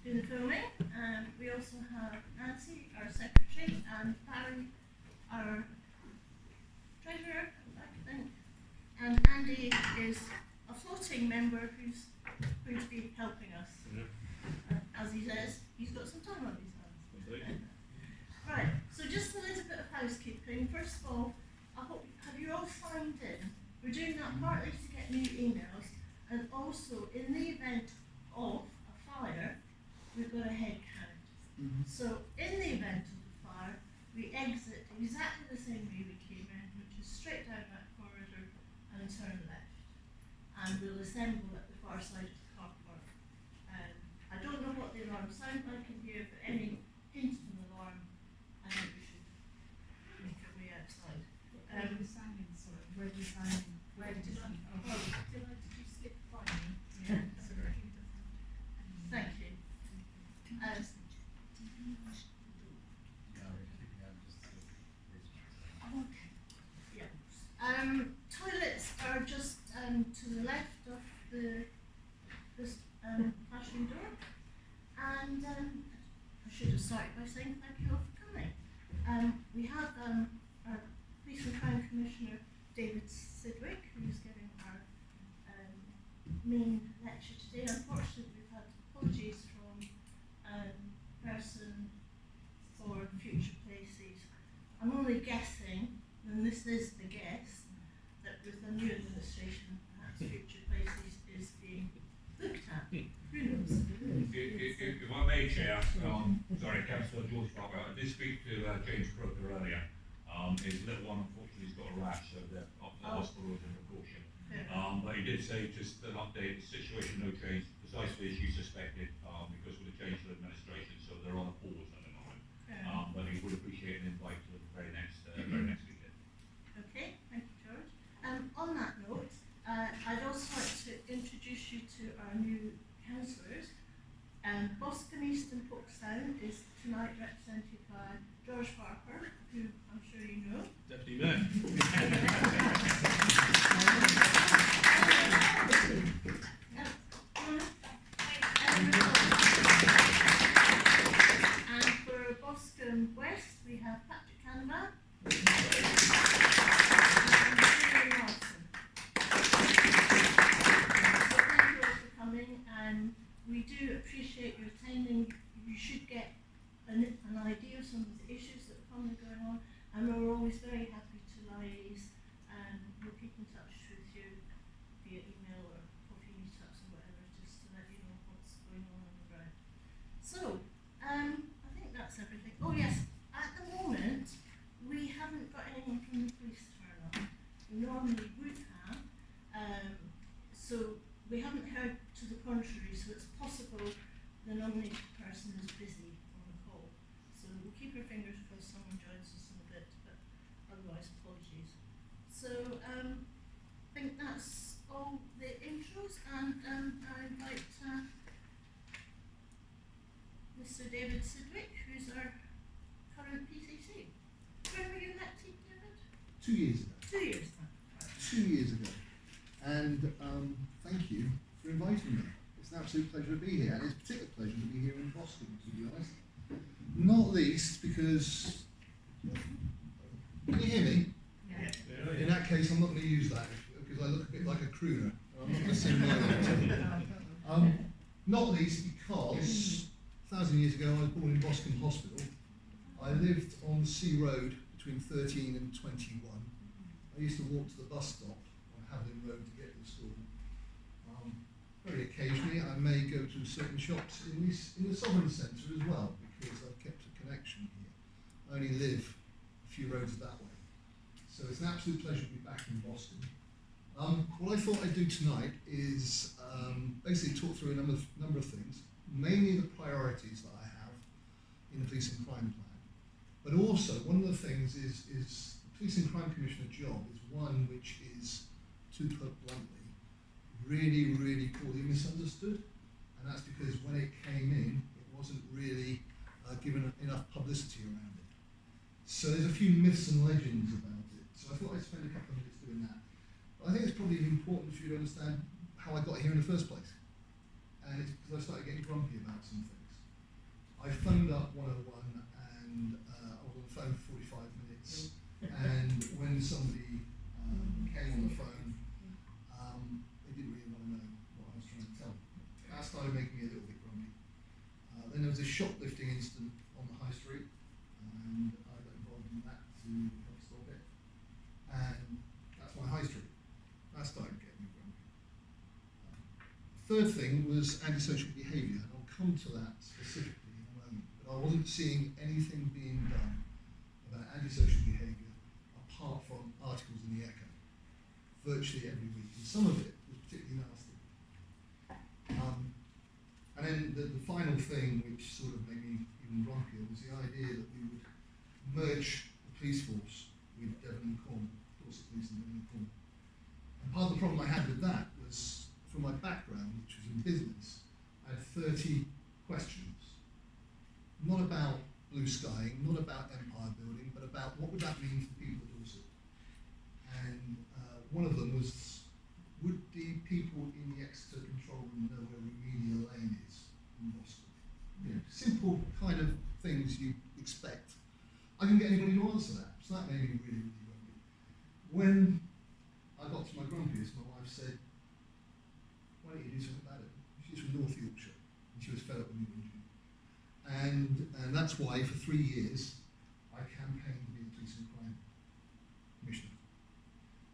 doing the filming. We also have Nancy, our secretary, and Barry, our treasurer, I think. And Andy is a floating member who's going to be helping us. As he says, he's got some time on his hands. Right, so just a little bit of housekeeping. First of all, have you all signed in? We're doing that partly to get new emails, and also in the event of a fire, we've got a head count. So in the event of the fire, we exit exactly the same way we came in, which is straight down that corridor and turn left. And we'll assemble at the far side of the car park. I don't know what the alarm sounds like in here, but any hint of an alarm, I think we should make our way outside. Where did you sign in? Sorry, where did you sign in? Where did you sign in? Oh, did you skip finding? Yeah, sorry. Thank you. Okay. Yeah. Toilets are just to the left of this flashing door, and I should have started by saying thank you all for coming. We have our Police and Crime Commissioner David Sidwick, who's giving our main lecture today. Unfortunately, we've had apologies from Morrison for future places. I'm only guessing, and this is the guess, that with the new administration, perhaps future places is being looked at. Who knows? If I may, Chair, sorry, Councillor George Parker, I did speak to James Croker earlier. His little one, unfortunately, has got a rash, so they're up to the hospital as a precaution. But he did say just an update, the situation, no change, precisely as you suspected, because of the change of administration, so they're on a pause at the moment. But he would appreciate an invite to the very next weekend. Okay, thank you, George. On that note, I'd also like to introduce you to our new councillors. Boscombe East and Folkestone is tonight represented by George Parker, who I'm sure you know. Deputy Mayor. And for Boscombe West, we have Patrick Canova and Morrison. So thank you all for coming, and we do appreciate your attending. You should get an idea of some of the issues that are commonly going on, and we're always very happy to liaise, and we'll keep in touch with you via email or coffee meetups or whatever, just to let you know what's going on the ground. So, I think that's everything. Oh yes, at the moment, we haven't got anyone from the police turn up. We normally would have, so we haven't heard to the contrary, so it's possible the nominated person is busy on the call. So we'll keep our fingers crossed someone joins us in a bit, but otherwise apologies. So I think that's all the intros, and I invite Mr. David Sidwick, who's our current PCC. When were you elected, David? 2 years ago. 2 years now. 2 years ago. And thank you for inviting me. It's an absolute pleasure to be here, and it's a particular pleasure to be here in Boston, to be honest. Not least because, can you hear me? Yeah. In that case, I'm not going to use that because I look a bit like a crooner. I'm not going to sing my not least because 1,000 years ago I was born in Boscombe Hospital. I lived on the Sea Road between 13 and 21. I used to walk to the bus stop on Haviland Road to get to the school. Very occasionally I may go to certain shops in the Southern Centre as well, because I've kept a connection here. I only live a few roads that way. So it's an absolute pleasure to be back in Boston. What I thought I'd do tonight is basically talk through a number of things, mainly the priorities that I have in the Police and Crime Plan. But also, one of the things is the Police and Crime Commissioner job is one which is, to put bluntly, really, really poorly misunderstood. And that's because when it came in, it wasn't really given enough publicity around it. So there's a few myths and legends about it. So I thought I'd spend a couple of minutes doing that. But I think it's probably important for you to understand how I got here in the first place. And it's because I started getting grumpy about some things. I phoned up 101 and I was on the phone for 45 minutes. And when somebody came on the phone, they didn't really want to know what I was trying to tell them. That started making me a little bit grumpy. Then there was a shoplifting incident on the high street, and I got involved in that to help stop it. And that's my high street. That started getting me grumpy. The third thing was antisocial behaviour, and I'll come to that specifically in a moment. But I wasn't seeing anything being done about antisocial behaviour apart from articles in the Echo, virtually every week, and some of it was particularly nasty. And then the final thing, which sort of made me even grumpier, was the idea that we would merge the police force with Devon and Cornwall, Dorset Police and Devon and Cornwall. And part of the problem I had with that was, from my background, which was in business, I had 30 questions, not about blue skying, not about empire building, but about what would that mean for the people of Dorset. And one of them was, would the people in the Exeter control room know where Remedial Lane is in Boscombe? You know, simple kind of things you expect. I didn't get anybody to answer that, so that made me really, really grumpy. When I got to my grumpiest, my wife said, why don't you do something about it? She's from North Yorkshire, and she was fed up with me whinging. And that's why for 3 years I campaigned to be the police and crime commissioner.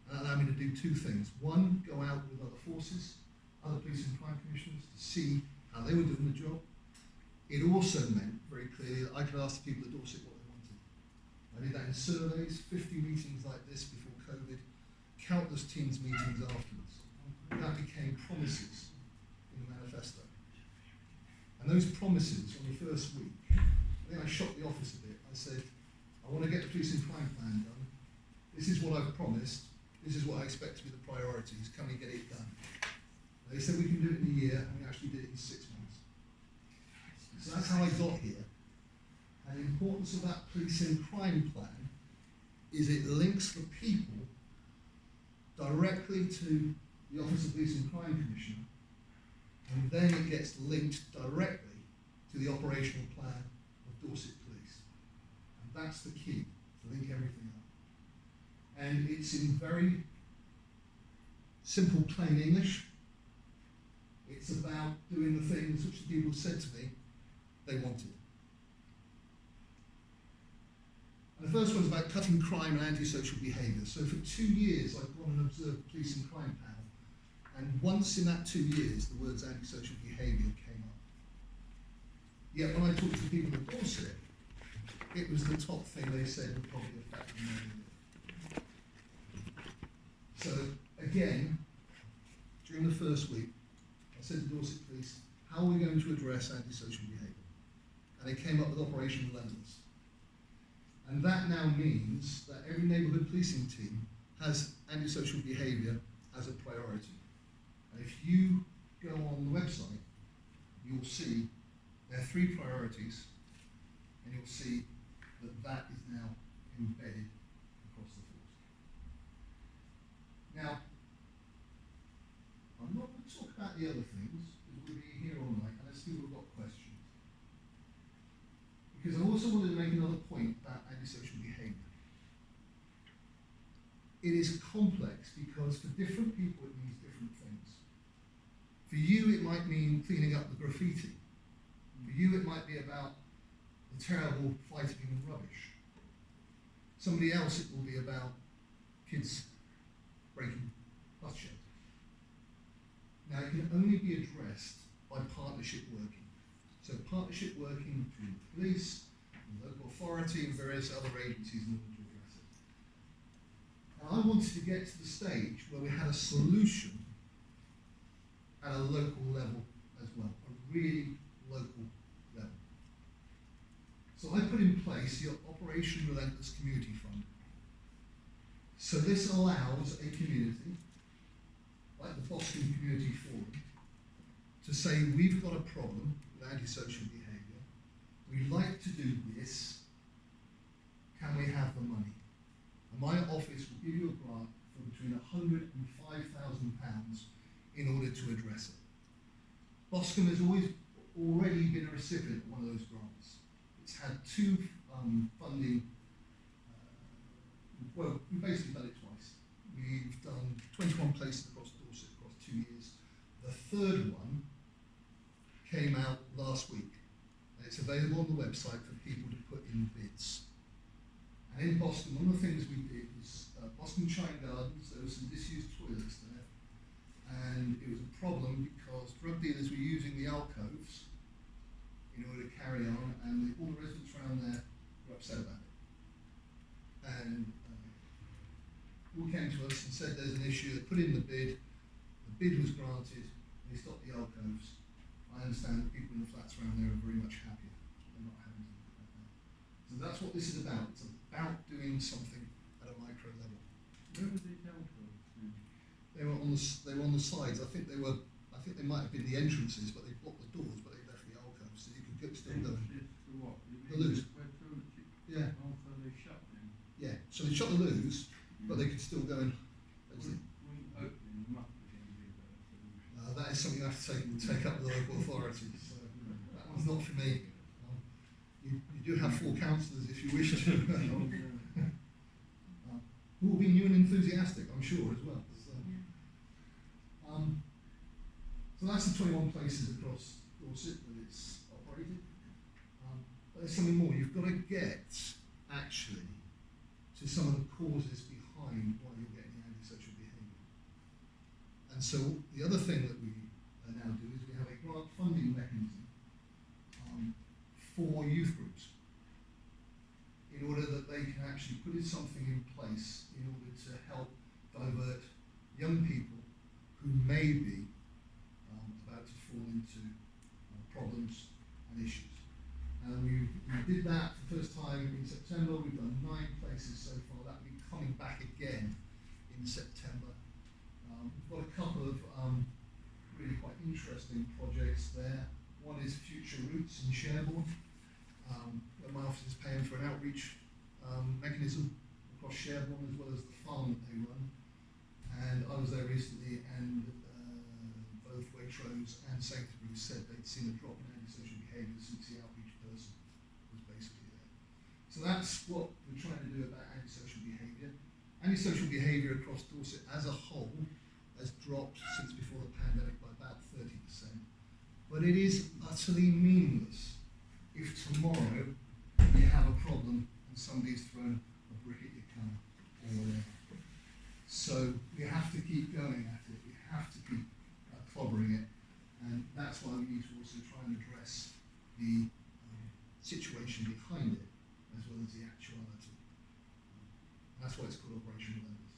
And that allowed me to do two things. One, go out with other forces, other police and crime commissioners, to see how they were doing the job. It also meant very clearly that I could ask the people at Dorset what they wanted. I did that in surveys, 50 meetings like this before COVID, countless Teams meetings afterwards. That became promises in the manifesto. And those promises on the first week, I think I shocked the office a bit. I said, I want to get the police and crime plan done. This is what I've promised. This is what I expect to be the priorities. Can we get it done? They said we can do it in a year, and we actually did it in 6 months. So that's how I got here. And the importance of that police and crime plan is it links the people directly to the Office of Police and Crime Commissioner, and then it gets linked directly to the operational plan of Dorset Police. And that's the key, to link everything up. And it's in very simple, plain English. It's about doing the things which the people said to me they wanted. And the first one's about cutting crime and antisocial behaviour. So for 2 years I've gone and observed the police and crime panel, and once in that 2 years the words antisocial behaviour came up. Yet when I talked to people at Dorset, it was the top thing they said would probably affect them more than it. So again, during the first week, I said to Dorset Police, how are we going to address antisocial behaviour? And they came up with Operation Relentless. And that now means that every neighbourhood policing team has antisocial behaviour as a priority. And if you go on the website, you'll see there are 3 priorities, and you'll see that that is now embedded across the force. Now, I'm not going to talk about the other things, because we'll be here all night, unless people have got questions. Because I also wanted to make another point about antisocial behaviour. It is complex because for different people it means different things. For you it might mean cleaning up the graffiti. For you it might be about the terrible fighting in the rubbish. Somebody else it will be about kids breaking bus shelters. Now it can only be addressed by partnership working. So partnership working between the police, the local authority and various other agencies in order to address it. And I wanted to get to the stage where we had a solution at a local level as well, a really local level. So I put in place the Operation Relentless Community Fund. So this allows a community, like the Boscombe Community Forum, to say we've got a problem with antisocial behaviour, we'd like to do this, can we have the money? And my office will give you a grant for between £100,000 and £5,000 in order to address it. Boscombe has already been a recipient of one of those grants. had two funding. Well, we've basically done it twice. We've done 21 places across Dorset across 2 years. The third one came out last week, and it's available on the website for people to put in bids. And in Boston, one of the things we did was Boscombe Gardens. There were some disused toilets there, and it was a problem because drug dealers were using the alcoves in order to carry on, and all the residents around there were upset about it. And all came to us and said there's an issue. They put in the bid was granted, they stopped the alcoves. I understand that people in the flats around there are very much happier. They're not having to do that now. So that's what this is about. It's about doing something at a micro level. Where were the alcoves? They were on the sides. I think they might have been the entrances, but they blocked the doors, but they left the alcoves, so you could still go. The what? The loos. Yeah. Oh, so they shut them. Yeah. So they shut the loos, but they could still go and exit. Opening them up again would be a better solution. That is something I have to take up with the local authorities. So that one's not for me. You do have 4 councillors if you wish to. Who will be new and enthusiastic, I'm sure, as well. So that's the 21 places across Dorset that it's operated. But there's something more. You've got to get, actually, to some of the causes behind why you're getting the antisocial behaviour. And so the other thing that we now do is we have a grant funding mechanism for youth groups in order that they can actually put something in place in order to help divert young people who may be about to fall into problems and issues. And we did that for the first time in September. We've done 9 places so far. That will be coming back again in September. We've got a couple of really quite interesting projects there. One is Future Roots in Sherborne, where my office is paying for an outreach mechanism across Sherborne as well as the farm that they run. And I was there recently, and both Waitrose and Sainsbury's said they'd seen a drop in antisocial behaviour since the outreach person was basically there. So that's what we're trying to do about antisocial behaviour. Antisocial behaviour across Dorset as a whole has dropped since before the pandemic by about 30%. But it is utterly meaningless if tomorrow you have a problem and somebody's thrown a brick at your car or whatever. So we have to keep going at it. We have to keep clobbering it, and that's why we need to also try and address the situation behind it as well as the actuality. That's why it's called Operation Relentless.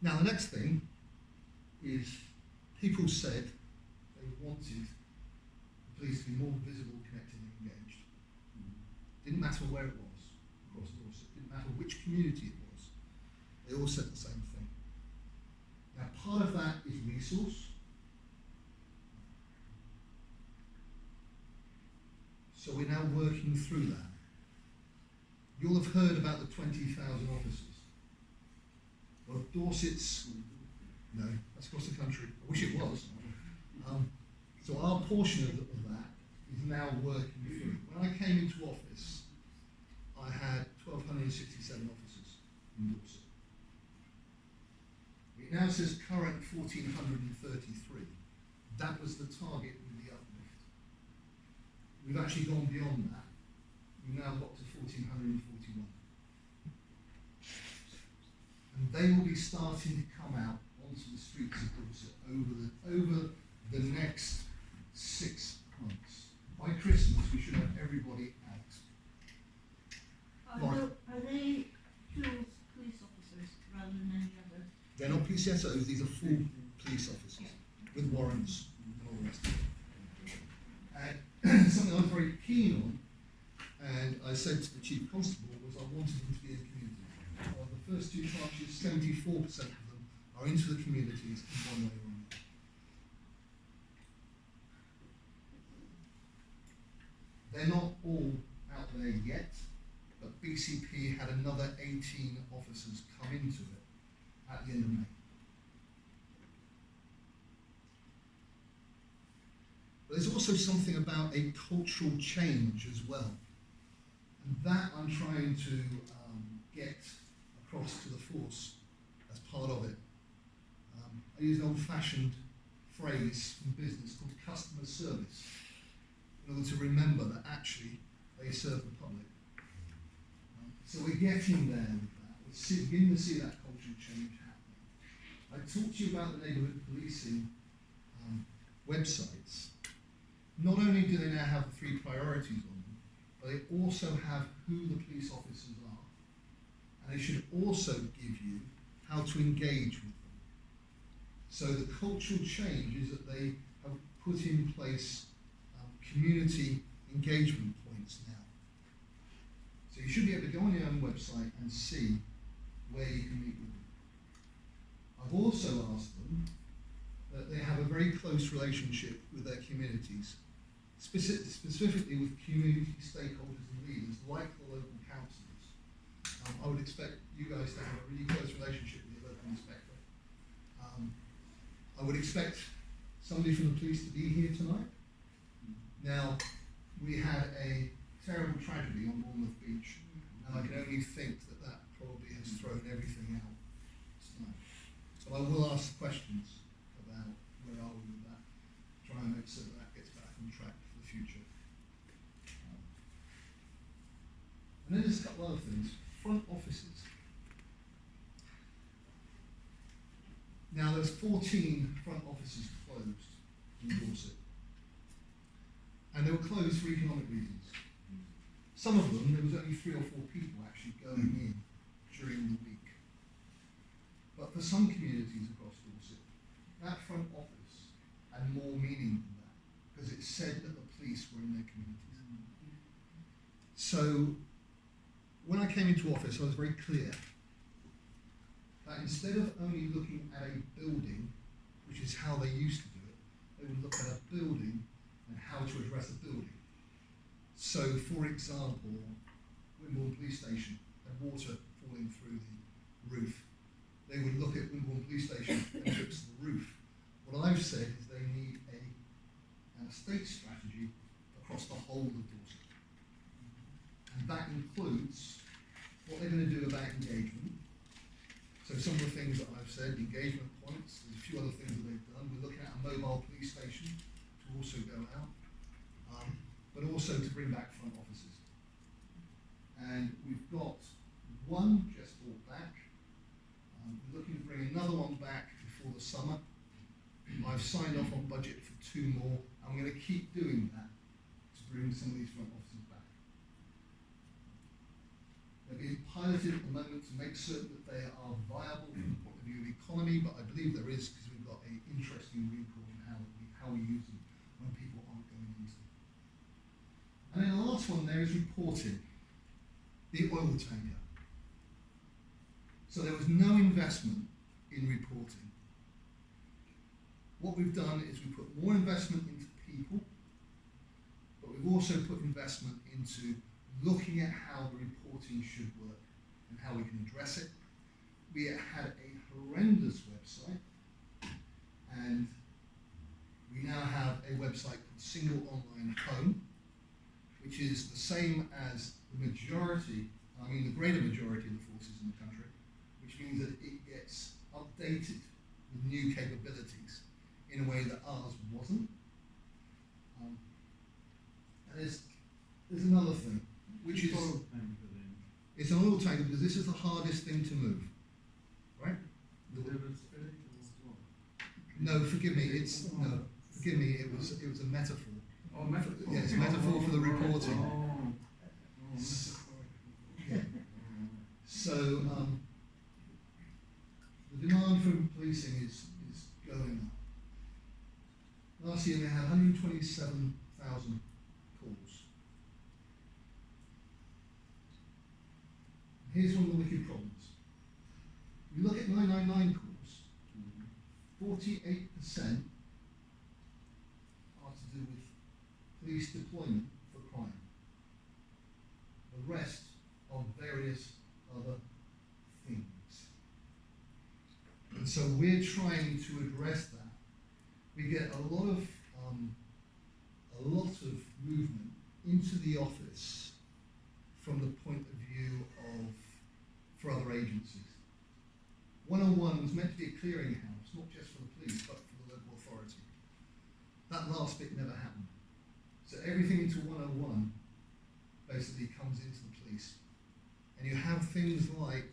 Now the next thing is people said they wanted the police to be more visible, connected and engaged. Didn't matter where it was across Dorset, didn't matter which community it was, they all said the same thing. Now part of that is resource. So we're now working through that. You'll have heard about the 20,000 officers. Well, Dorset's, no, that's across the country. I wish it was. So our portion of that is now working through. When I came into office, I had 1,267 officers in Dorset. It now says current 1,433. That was the target with the uplift. We've actually gone beyond that. We've now got to 1,441. And they will be starting to come out onto the streets of Dorset over the next 6 months. By Christmas, we should have everybody out. Are they dual police officers rather than any other? They're not PCSOs, these are full police officers with warrants and all the rest of it. And something I was very keen on, and I said to the Chief Constable, was I wanted them to be in the community. The first 2 tranches, 74% of them are into the communities in one way or another. They're not all out there yet, but BCP had another 18 officers come into it at the end of May. But there's also something about a cultural change as well. And that I'm trying to get across to the force as part of it. I use an old-fashioned phrase from business called customer service in order to remember that actually they serve the public. So we're getting there with that. We're beginning to see that cultural change happening. I talked to you about the neighbourhood policing websites. Not only do they now have the 3 priorities on them, but they also have who the police officers are. And they should also give you how to engage with them. So the cultural change is that they have put in place community engagement points now. So you should be able to go on your own website and see where you can meet with them. I've also asked them that they have a very close relationship with their communities, specifically with community stakeholders and leaders like the local councillors. I would expect you guys to have a really close relationship with your local inspector. I would expect somebody from the police to be here tonight. Now, we had a terrible tragedy on Bournemouth Beach, and I can only think that that probably has thrown everything out tonight. But I will ask questions about where are we with that, try and make sure that gets back on track for the future. And then there's a couple other things. Front offices. Now there's 14 front offices closed in Dorset. And they were closed for economic reasons. Some of them, there was only 3 or 4 people actually going in during the week. But for some communities across Dorset, that front office had more meaning than that, because it said that the police were in their communities. So, when I came into office, I was very clear that instead of only looking at a building, which is how they used to do it, they would look at a building and how to address a building. So, for example, Wimborne Police Station had water falling through the roof. They would look at Wimborne Police Station and fix the roof. What I've said is they need an estate strategy across the whole of Dorset. And that includes what they're going to do about engagement. So some of the things that I've said, engagement points, there's a few other things that they've done. We're looking at a mobile police station to also go out, but also to bring back front offices. And we've got one just brought back. We're looking to bring another one back before the summer. I've signed off on budget for 2 more. I'm going to keep doing that to bring some of these front offices back. They're being piloted at the moment to make certain that they are viable from the point of view of the economy, but I believe there is, because we've got an interesting wrinkle in how we use them when people aren't going into them. And then the last one there is reporting. The oil tanker. So there was no investment in reporting. What we've done is we put more investment into people, but we've also put investment into looking at how the reporting should work and how we can address it. We had a horrendous website, and we now have a website called Single Online Home, which is the same as the greater majority of the forces in the country, which means that it gets updated with new capabilities in a way that ours wasn't. And there's another thing, which is it's an oil tanker because this is the hardest thing to move, right? No, forgive me. It was a metaphor. Oh, metaphor. Yeah, it's a metaphor for the reporting. Oh. Yeah. So the demand for policing is going up. Last year we had 127,000 calls. Here's one of the wicked problems. You look at 999 calls, 48% are to do with police deployment for crime. The rest are various other things. And so we're trying to address that. We get a lot of a lot of movement into the office from the point of view of, for other agencies. 101 was meant to be a clearinghouse, not just for the police, but for the local authority. That last bit never happened. So everything into 101 basically comes into the police. And you have things like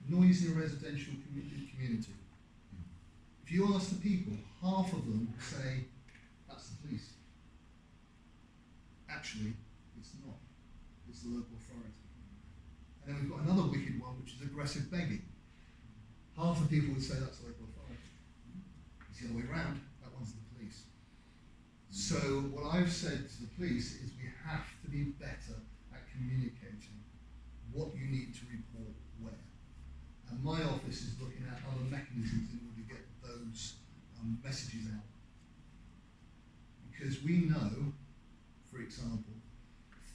noise in a residential community. If you ask the people, half of them say, that's the police. Actually, it's not. It's the local authority. And then we've got another wicked one, which is aggressive begging. Half the people would say that's the local authority. It's the other way around, that one's the police. So what I've said to the police is we have to be better at communicating what you need to report where. And my office is looking at other mechanisms in order to get those messages out. Because we know, for example,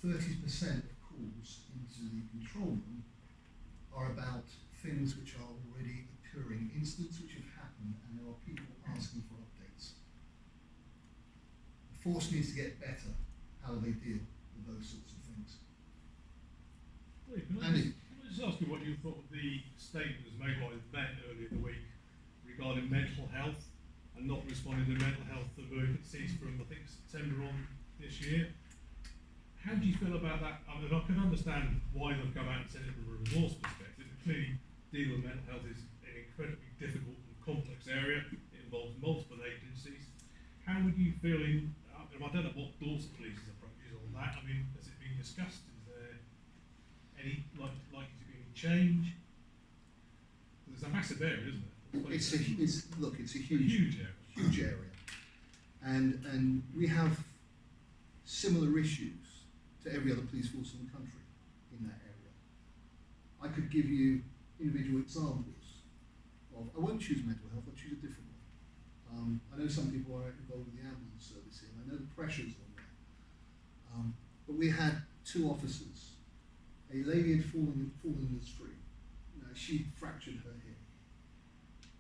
30% of calls into the control room are about things which are already occurring, incidents which have happened, and there are people asking for updates. The force needs to get better how they deal with those sorts of things. Wait, can I just ask you what you thought of the statement that was made by the Met earlier in the week regarding mental health and not responding to mental health emergencies from, I think, September on this year? How do you feel about that? I mean, I can understand why they've come out and said it from a resource perspective. Clearly, dealing with mental health is an incredibly difficult and complex area. It involves multiple agencies. How would you feel in, I don't know what Dorset Police's approach is on that. I mean, has it been discussed? Is there any likely to be any change? It's a massive area, isn't it? It's a huge area. Huge area. And we have similar issues to every other police force in the country in that area. I could give you individual examples of, I won't choose mental health, I'll choose a different one. I know some people are involved with the ambulance service here, and I know the pressures on there. But we had two officers. A lady had fallen in the street. She fractured her hip.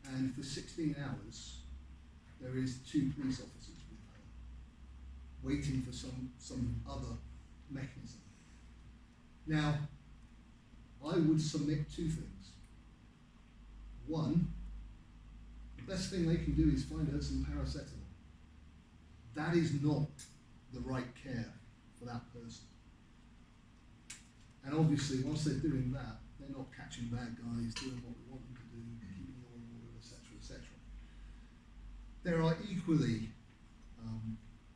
And for 16 hours, there is two police officers with her, waiting for some other mechanism. Now, I would submit two things. One, the best thing they can do is find her some paracetamol. That is not the right care for that person. And obviously, once they're doing that, they're not catching bad guys, doing what we want them to do, keeping the law and order, etc., etc. There are equally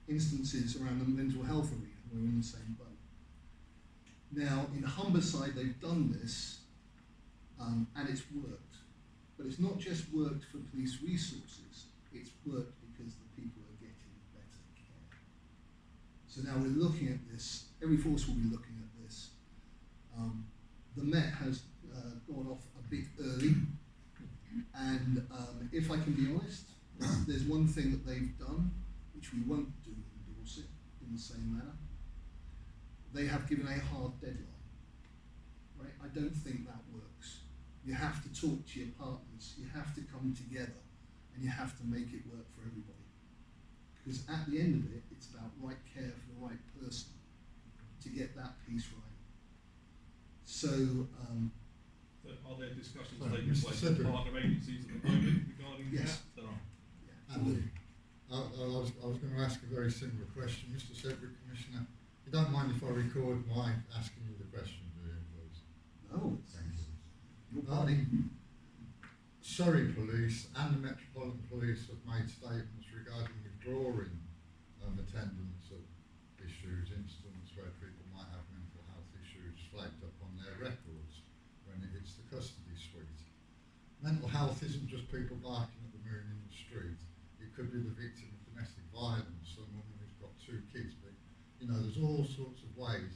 instances around the mental health arena where we're in the same boat. Now, in Humberside, they've done this, and it's worked. But it's not just worked for police resources, it's worked because the people are getting better care. So now we're looking at this, every force will be looking at this. The Met has gone off a bit early, and if I can be honest, there's one thing that they've done, which we won't do in Dorset in the same manner. They have given a hard deadline, right? I don't think that works. You have to talk to your partners, you have to come together, and you have to make it work for everybody. Because at the end of it, it's about right care for the right person to get that piece right. So, are there discussions Sorry, taking Mr. place Sidwick. with partner agencies at the moment regarding Yes. that? There are. Andy, I was going to ask a very similar question. Mr. Sedgwick, Commissioner, you don't mind if I record my asking you the question, do you, please? no, Thank you. your party. Surrey Police and the Metropolitan Police have made statements regarding withdrawing attendance at issues, incidents where people might have mental health issues flagged up on their records when it hits the custody suite. Mental health isn't just people barking at the moon in the street. It could be the victim of domestic violence, someone who's got two kids, but there's all sorts of ways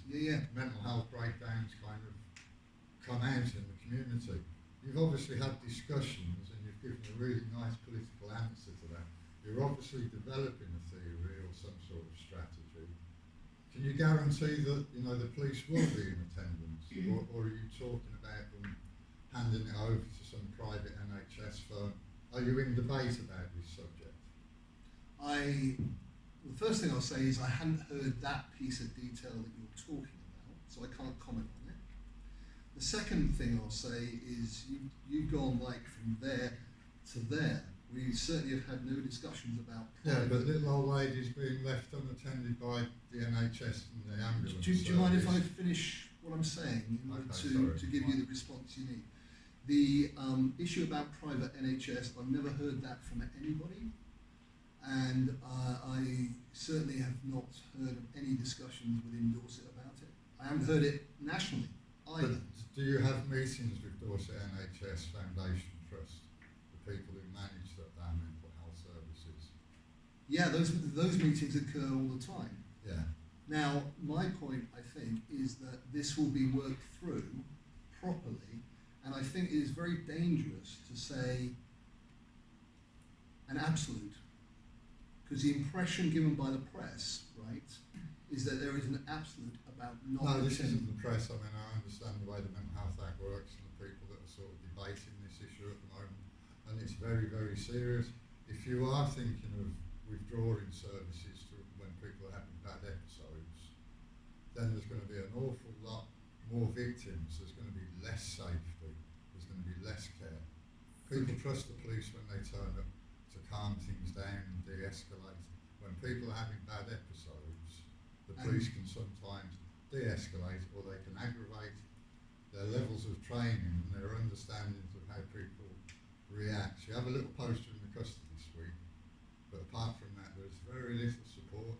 mental health breakdowns kind of come out in the community. You've obviously had discussions and you've given a really nice political answer to that. You're obviously developing a theory or some sort of strategy. Can you guarantee that the police will be in attendance, or are you talking about them handing it over to some private NHS firm? Are you in debate about this subject? The first thing I'll say is I hadn't heard that piece of detail that you're talking about, so I can't comment on it. The second thing I'll say is you've gone like from there to there. We certainly have had no discussions about Yeah, private. but little old ladies being left unattended by the NHS and the ambulance. Do you mind if I service. finish what I'm saying in order Okay, to sorry. give you the response you need? The issue about private NHS, I've never heard that from anybody, and I certainly have not heard of any discussions within Dorset about it. I haven't heard it nationally either. But do you have meetings with Dorset NHS Foundation Trust, the people who manage our mental health services? Yeah, those meetings occur all the time. Yeah. Now, my point, I think, is that this will be worked through properly, and I think it is very dangerous to say an absolute, because the impression given by the press, right, is that there is an absolute about not. No, this attending. isn't the press. I mean, I understand the way the Mental Health Act works and the people that are sort of debating this issue at the moment, and it's very, very serious. If you are thinking of withdrawing services to when people are having bad episodes, then there's going to be an awful lot more victims, there's going to be less safety, there's going to be less care. People trust the police when they turn up to calm things down and de-escalate. When people are having bad episodes, the police can sometimes de-escalate or they can aggravate. Their levels of training and their understandings of how people react. You have a little poster in the custody suite, but apart from that, there's very little support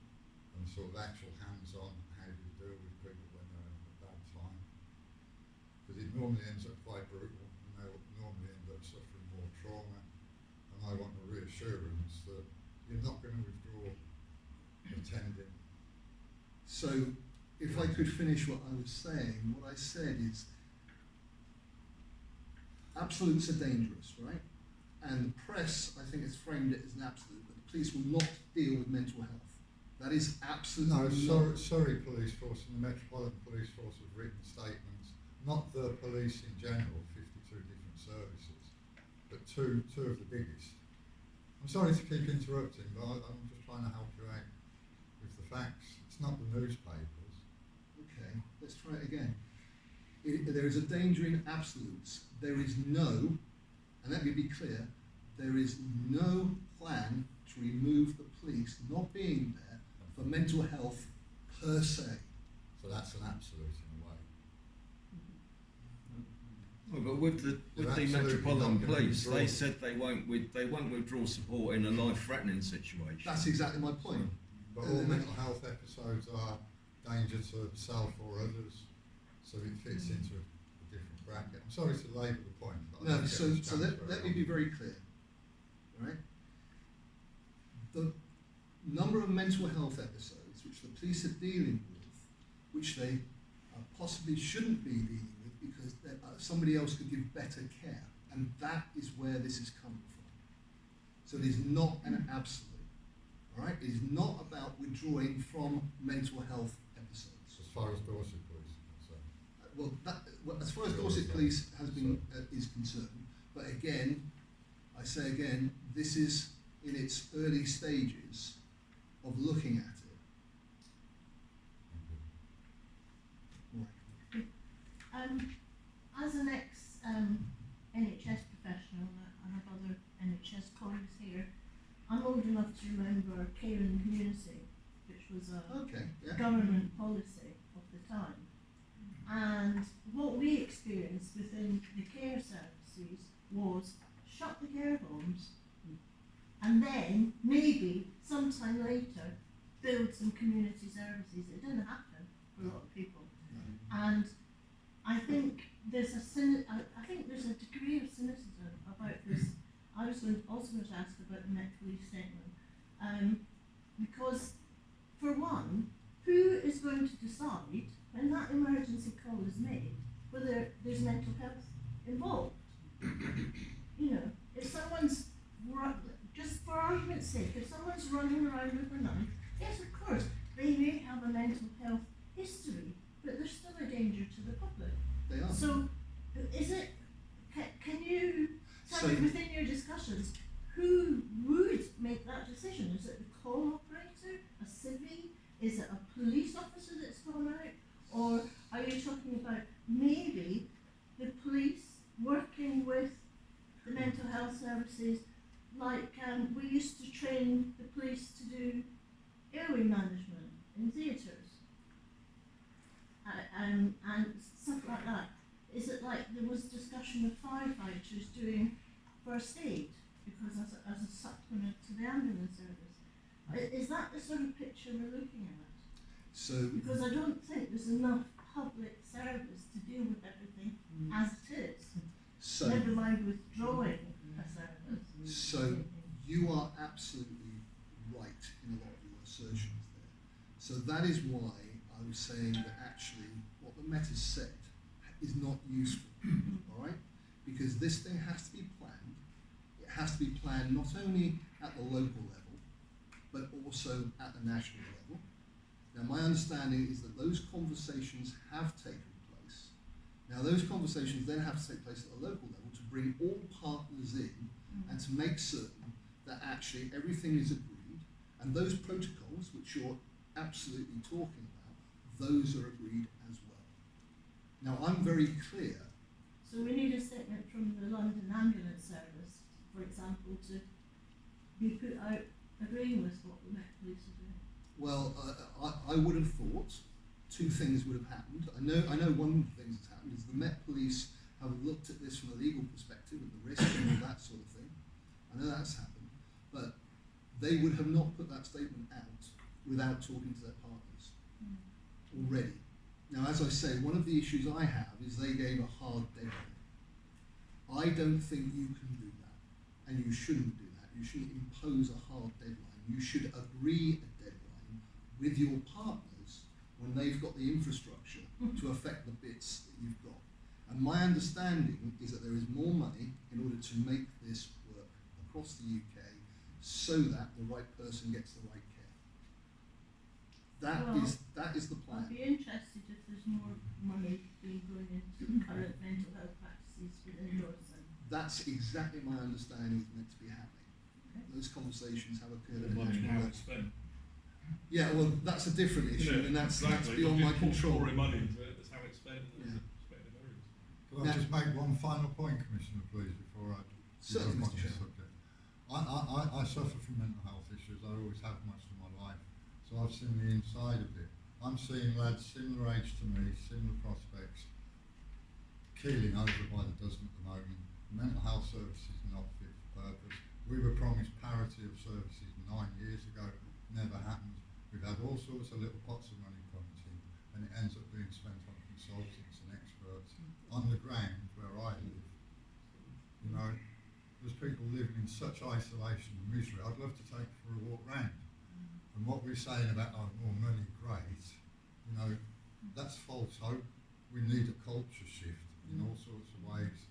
and sort of actual hands-on how to deal with people when they're having a bad time. Because it normally ends up quite brutal and they'll normally end up suffering more trauma. And I want the reassurance that you're not going to withdraw attending. So, if I could finish what I was saying, what I said is absolutes are dangerous, right? And the press, I think, has framed it as an absolute, but the police will not deal with mental health. That is absolutely No, Surrey Police Force and the Metropolitan Police Force have written statements, not the police in general, 52 different services, but two of the biggest. I'm sorry to keep interrupting, but I'm just trying to help you out with the facts. It's not the newspapers. Okay, let's try it again. There is a danger in absolutes. There is no, and let me be clear, there is no plan to remove the police not being there for mental health per se. So that's an absolute in a way. Well, but with the You're Metropolitan absolutely not gonna Police, withdraw. they said they won't withdraw support in a life-threatening situation. That's exactly my point. But all mental health episodes are danger to self or others, so it fits into a different bracket. I'm sorry to labour the point, but I No, don't get so this down let very me be very clear, right? The number of mental health episodes which the police are dealing with, which they possibly shouldn't be dealing with because somebody else could give better care, and that is where this is coming from. So it is not an absolute, all right? It is not about withdrawing from mental health episodes. As far as Dorset Police are concerned. Well, as far as Dorset Police has been is concerned, but again, I say again, this is in its early stages of looking at it. Right. As an NHS professional, I have other NHS colleagues here. I'm old enough to remember care in the community, which was a Okay. Yeah. government policy of the time. And what we experienced within the care services was shut the care homes and then maybe sometime later build some community services. It didn't happen for a lot of people. And I think there's I think there's a degree of cynicism about this. I was also going to ask about the Met Police statement, because for one, who is going to decide when that emergency call is made whether there's mental health involved? You know, if someone's just for argument's sake, if someone's running around with a knife, yes, of course, they may have a mental health history, but they're still a danger to the public. They are. So, is it? Can you tell me within your discussions who would make that decision? Is it the home operator, a civvy? Is it a police officer that's gone out? Or are you talking about maybe the police working with the mental health services, like we used to train the police to do airway management in theatres, and stuff like that. Is it like there was discussion of firefighters doing first aid because as a supplement to the ambulance service? Is that the sort of picture we're looking at? So, Because I don't think there's enough public service to deal with everything as it is. so, Never mind withdrawing a service. so you are absolutely right in a lot of your assertions there. So that is why I was saying that actually what the Met has said is not useful, all right? Because this thing has to be planned. It has to be planned not only at the local level, but also at the national level. Now, my understanding is that those conversations have taken place. Now, those conversations then have to take place at the local level to bring all partners in and to make certain that actually everything is agreed, and those protocols, which you're absolutely talking about, those are agreed as well. Now, I'm very clear. So we need a statement from the London Ambulance Service, for example, to be put out agreeing with what the Met Police are doing. Well, I would have thought two things would have happened. I know one of the things that's happened is the Met Police have looked at this from a legal perspective and the risk and all that sort of thing. I know that's happened, but they would have not put that statement out without talking to their partners already. Now, as I say, one of the issues I have is they gave a hard deadline. I don't think you can do that, and you shouldn't do that. You shouldn't impose a hard deadline. You should agree a deadline with your partners when they've got the infrastructure to affect the bits that you've got. And my understanding is that there is more money in order to make this work across the UK so that the right person gets the right care. That is the plan. I'd be interested if there's more money being going into current mental health practices within Dorset. That's exactly my understanding is meant to be happening. Okay. Those conversations have occurred. The money and how it's spent. Yeah, well, that's a different issue, and that's beyond my control. Pouring money into it, that's how it's spent in Yeah. the respective areas. Can I just make one final point, Commissioner, please, before I Certainly, move on Mr. to the Chair. subject? I suffer from mental health issues. I always have most of my life, so I've seen the inside of it. I'm seeing lads similar age to me, similar prospects, keeling over by the dozen at the moment. The mental health service is not fit for purpose. We were promised parity of services 9 years ago, never happened. We've had all sorts of little pots of money pumped in, and it ends up being spent on consultants and experts. On the ground where I live, you know, there's people living in such isolation and misery. I'd love to take it for a walk round. And what we're saying about more money, great, you know, that's false hope. We need a culture shift in all sorts of ways,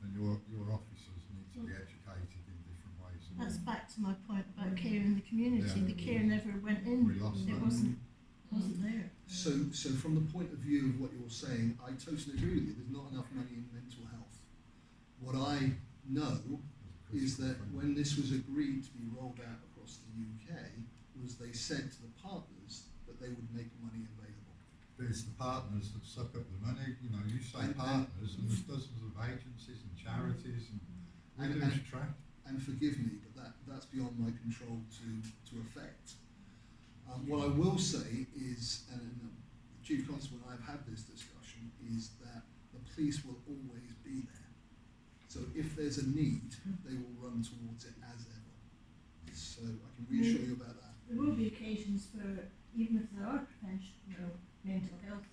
and your officers need to be educated in different ways. That's back to my point about care in the community. Yeah. The care never went in. We lost It that. wasn't there. So from the point of view of what you're saying, I totally agree with you. There's not enough money in mental health. What I know is that when this was agreed to be rolled out across the UK, was they said to the partners that they would make money available. But it's the partners that suck up the money. You know, you say And- partners, and there's dozens of agencies and charities, and we lose track. And forgive me, but that's beyond my control to affect. What I will say is, and the Chief Constable and I have had this discussion, is that the police will always be there. So if there's a need, they will run towards it as ever. So I can reassure you about that. There will be occasions where, even if there are professional mental health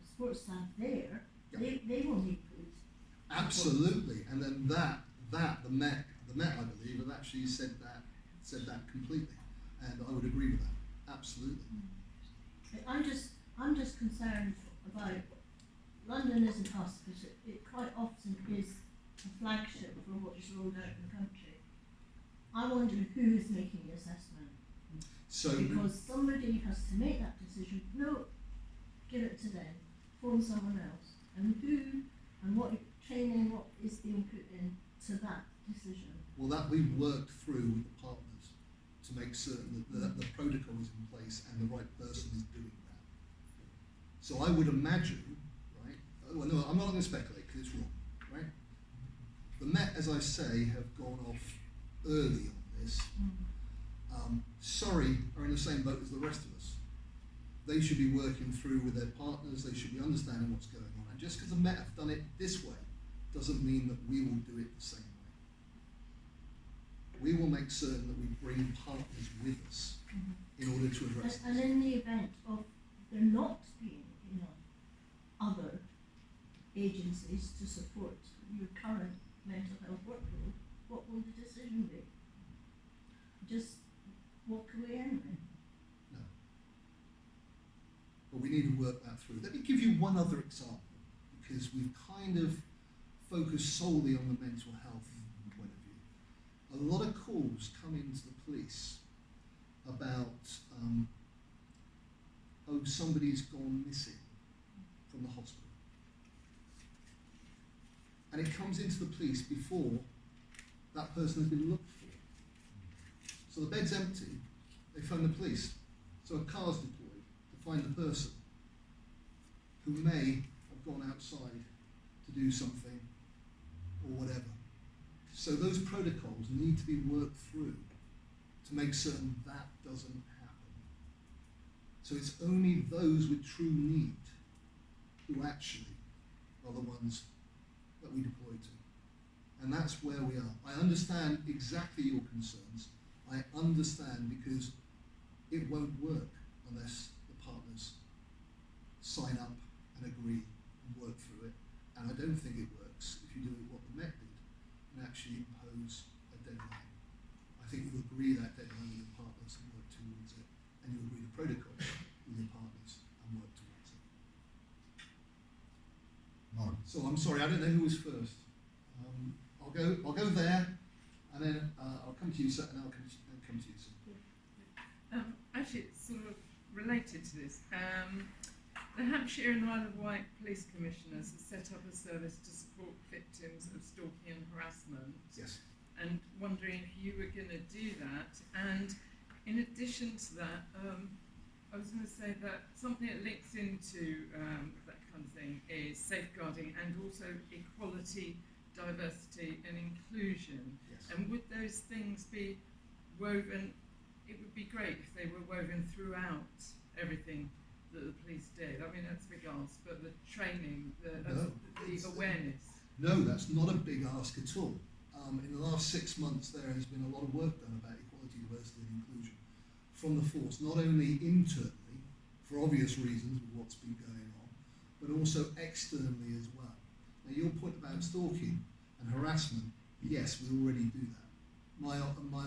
sports staff there, Yeah. they will need police. Absolutely, and then the Met, I believe, have actually said that completely, and I would agree with that. Absolutely. I'm just concerned about London isn't us, because it quite often is a flagship for what's rolled out in the country. I wonder who is making the assessment, So because somebody has to make that decision. No, give it to them, phone someone else, and who and what training, what is being put in to that decision. well, that we worked through with the partners to make certain that the protocol is in place and the right person is doing that. So I would imagine, right, well no, I'm not going to speculate because it's wrong, right? The Met, as I say, have gone off early on this. Surrey are in the same boat as the rest of us. They should be working through with their partners, they should be understanding what's going on. And just because the Met have done it this way, doesn't mean that we will do it the same way. We will make certain that we bring partners with us in order to address And this. in the event of there not being enough other agencies to support your current mental health workload, what will the decision be? Just walk away anyway? No. But we need to work that through. Let me give you one other example, because we've kind of focused solely on the mental health point of view. A lot of calls come into the police about, oh, somebody's gone missing from the hospital. And it comes into the police before that person has been looked for. So the bed's empty, they phone the police. So a car's deployed to find the person who may have gone outside to do something or whatever. So those protocols need to be worked through to make certain that doesn't happen. So it's only those with true need who actually are the ones that we deploy to. And that's where we are. I understand exactly your concerns. I understand, because it won't work unless the partners sign up and agree and work through it. And I don't think it works if you do what the Met did and actually impose a deadline. I think you agree that deadline with your partners and work towards it, and you agree the protocol with your partners and work towards it. No. So I'm sorry, I don't know who was first. I'll go there, and then I'll come to you, sir, and I'll come to you, sir. Actually, it's sort of related to this. The Hampshire and Isle of Wight Police Commissioners have set up a service to support victims of stalking and harassment. Yes. And wondering if you were going to do that. And in addition to that, I was going to say that something that links into that kind of thing is safeguarding and also equality, diversity and inclusion. Yes. And would those things be woven? It would be great if they were woven throughout everything that the police did. I mean, that's a big ask, but the training, the awareness. No, that's not a big ask at all. In the last 6 months, there has been a lot of work done about equality, diversity and inclusion from the force, not only internally, for obvious reasons with what's been going on, but also externally as well. Now, your point about stalking and harassment, yes, we already do that. My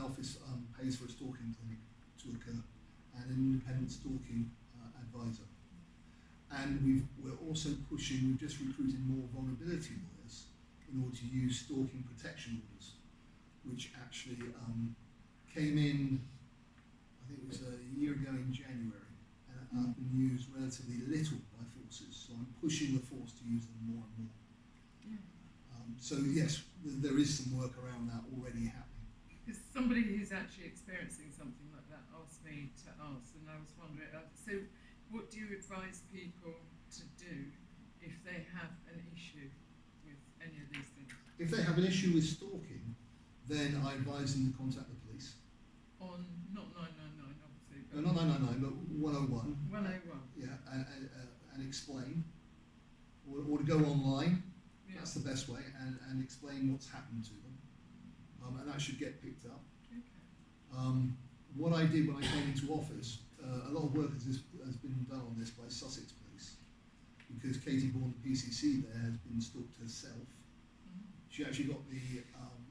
office pays for a stalking clinic to occur, and an independent stalking advisor. And we're also pushing, we've just recruited more vulnerability lawyers in order to use stalking protection orders, which actually came in, I think it was a year ago in January, and have been used relatively little by forces. So I'm pushing the force to use them more and more. So yes, there is some work around that already happening. Because somebody who's actually experiencing something like that asked me to ask, and I was wondering, so what do you advise people to do if they have an issue with any of these things? If they have an issue with stalking, then I advise them to contact the police. On, not 999 obviously, No, but not 999, but 101. 101. Yeah, and explain, or to go online. Yeah. That's the best way, and explain what's happened to them, and that should get picked up. Okay. What I did when I came into office, a lot of work has been done on this by Sussex Police, because Katie Bourne, the PCC there, has been stalked herself. She actually got the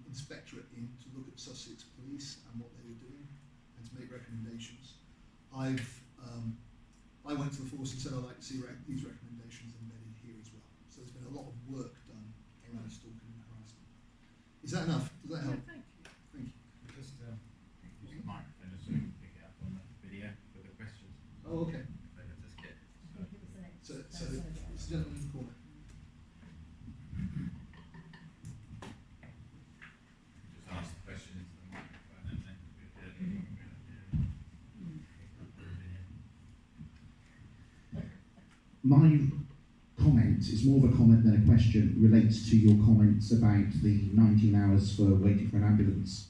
inspectorate in to look at Sussex Police and what they were doing, and to make recommendations. I went to the force and said I'd like to see these recommendations embedded here as well. So there's been a lot of work done around stalking and harassment. Is that enough? Does that help? Yeah, thank you. Thank you. Just use the microphone just so we can pick it up on the video for the questions. Oh, okay. If they just get So it's the gentleman in the corner. just ask the question into the microphone and then we can my comment is more of a comment than a question, relates to your comments about the 19 hours for waiting for an ambulance.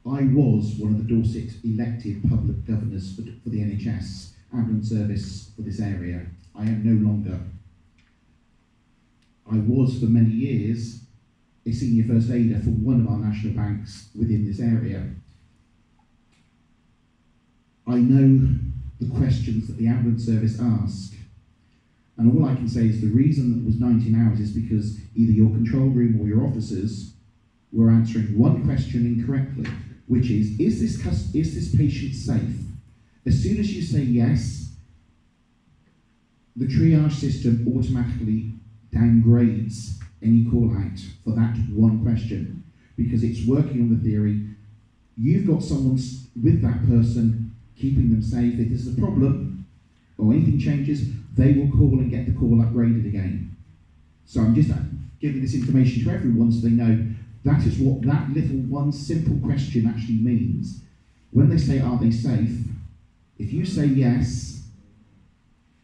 I was one of the Dorset elected public governors for the NHS ambulance service for this area. I am no longer. I was for many years a senior first aider for one of our national banks within this area. I know the questions that the ambulance service ask, and all I can say is the reason that it was 19 hours is because either your control room or your officers were answering one question incorrectly, which is this patient safe? As soon as you say yes, the triage system automatically downgrades any call out for that one question, because it's working on the theory you've got someone with that person keeping them safe. If there's a problem or anything changes, they will call and get the call upgraded again. So I'm just giving this information to everyone so they know that is what that little one simple question actually means. When they say, are they safe? If you say yes,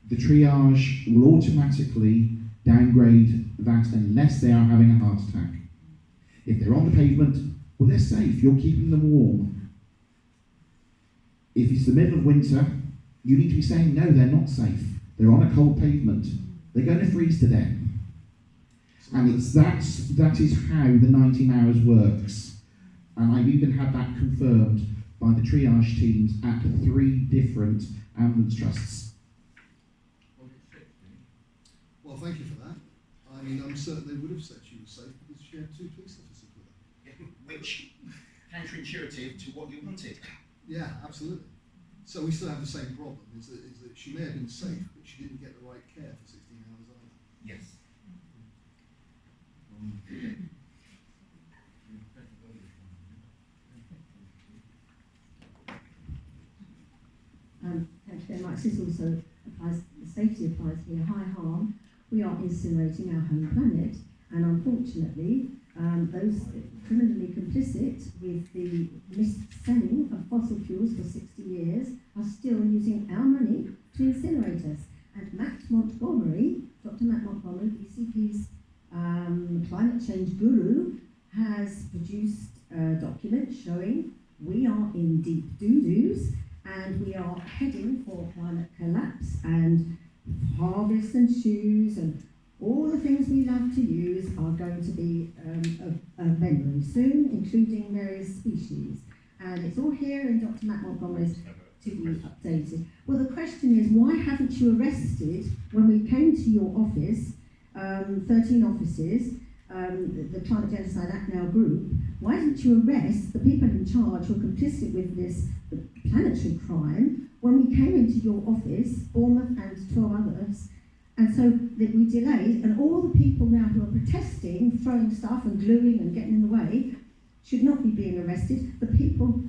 the triage will automatically downgrade that unless they are having a heart attack. If they're on the pavement, well, they're safe. You're keeping them warm. If it's the middle of winter, you need to be saying, no, they're not safe. They're on a cold pavement. They're going to freeze to death. And that is how the 19 hours works. And I've even had that confirmed by the triage teams at 3 different ambulance trusts. Well, thank you for that. I mean, I'm certain they would have said she was safe because she had 2 police officers with her. Which counterintuitive to what you wanted. Yeah, absolutely. So we still have the same problem, is that she may have been safe, but she didn't get the right care for 16 hours either. Yes. Thank you very much. This also applies, the safety applies here. High harm. We are incinerating our home planet, and unfortunately, those criminally complicit with the mis-selling of fossil fuels for 60 years are still using our money to incinerate us. And Dr. Matt Montgomery, BCP's climate change guru, has produced a document showing we are in deep doo-doos and we are heading for climate collapse, and harvest and shoes and all the things we love to use are going to be a memory soon, including various species. And it's all here in Dr. Matt Montgomery's to be updated. Well, the question is, why haven't you arrested, when we came to your office, 13 offices, the Climate Genocide Act Now group, why didn't you arrest the people in charge who are complicit with this planetary crime when we came into your office, Bournemouth and 12 others? And so that we delayed, and all the people now who are protesting, throwing stuff and gluing and getting in the way, should not be being arrested. The people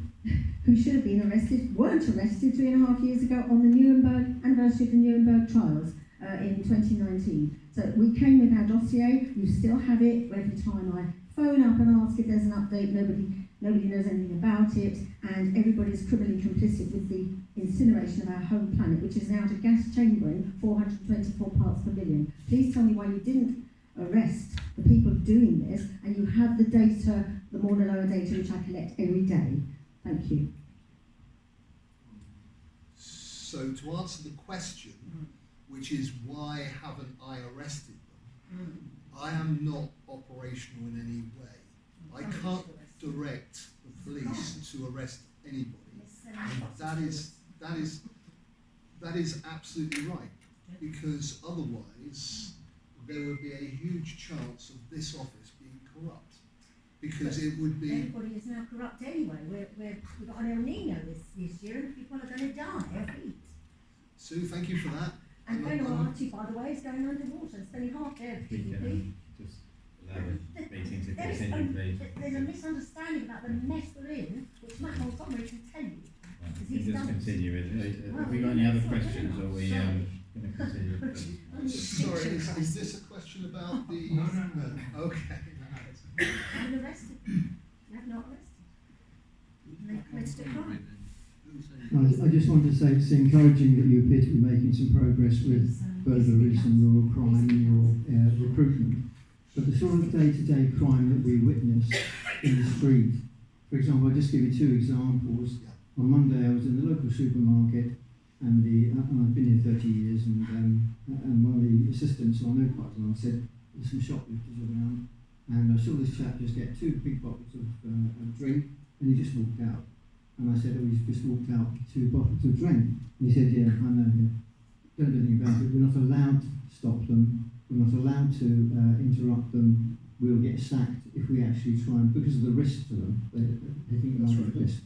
who should have been arrested weren't arrested 3.5 years ago on the Nuremberg anniversary of the Nuremberg trials in 2019. So we came with our dossier. You still have it. Every time I phone up and ask if there's an update, nobody knows anything about it, and everybody's criminally complicit with the incineration of our home planet, which is now to gas chambering 424 parts per million. Please tell me why you didn't arrest the people doing this, and you have the data, the Mauna Loa data, which I collect every day. Thank you. So to answer the question, which is why haven't I arrested them, I am not operational in any way. I can't direct the police to arrest anybody. And that is absolutely right, because otherwise there would be a huge chance of this office being corrupt, because it would be. Everybody is now corrupt anyway. We've got an El Nino this year, and people are going to die of heat. Sue, thank you for that. And Vanuatu, by the way, is going underwater and spending half their GDP. Just allow the meeting to continue, please. There's a misunderstanding about the mess we're in, which Matt Montgomery can tell you. We can just continue. Have we got any other questions, or are we going to continue? Sorry, is this a question about the... No. Okay. I've been arrested. You have not arrested. And they've committed a crime. I just want to say it's encouraging that you appear to be making some progress with burglaries and rural crime in your recruitment. But the sort of day-to-day crime that we witness in the street, for example, I'll just give you two examples. On Monday I was in the local supermarket and I've been here 30 years and one of the assistants, who I know quite well, said there's some shoplifters around, and I saw this chap just get 2 big bottles of drink and he just walked out. And I said, oh, he's just walked out 2 bottles of drink. And he said, yeah, I know, yeah. Don't do anything about it. We're not allowed to stop them. We're not allowed to interrupt them. We'll get sacked if we actually try and, because of the risk to them. They think that's right. Risk.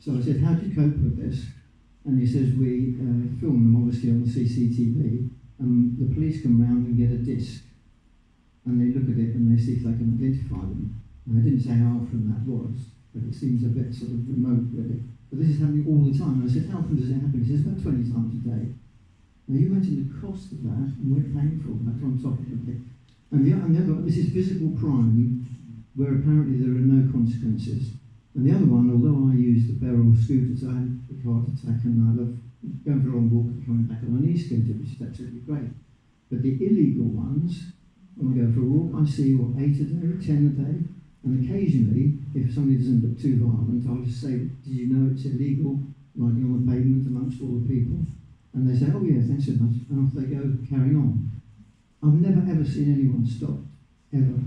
So I said, how do you cope with this? And he says, we film them obviously on the CCTV, and the police come round and get a disc, and they look at it and they see if they can identify them. And I didn't say how often that was, but it seems a bit sort of remote really. But this is happening all the time. And I said, how often does it happen? He says, about 20 times a day. Now you imagine the cost of that, and we're paying for that on top of it. And the other, this is physical crime, where apparently there are no consequences. And the other one, although I use the barrel scooters, I had a heart attack and I love going for a long walk and coming back on an e-scooter, which is absolutely great. But the illegal ones, when I go for a walk, I see, 8 a day, 10 a day. And occasionally, if somebody doesn't look too violent, I'll just say, did you know it's illegal, riding on the pavement amongst all the people? And they say, oh yeah, thanks so much, and off they go, carrying on. I've never ever seen anyone stopped, ever.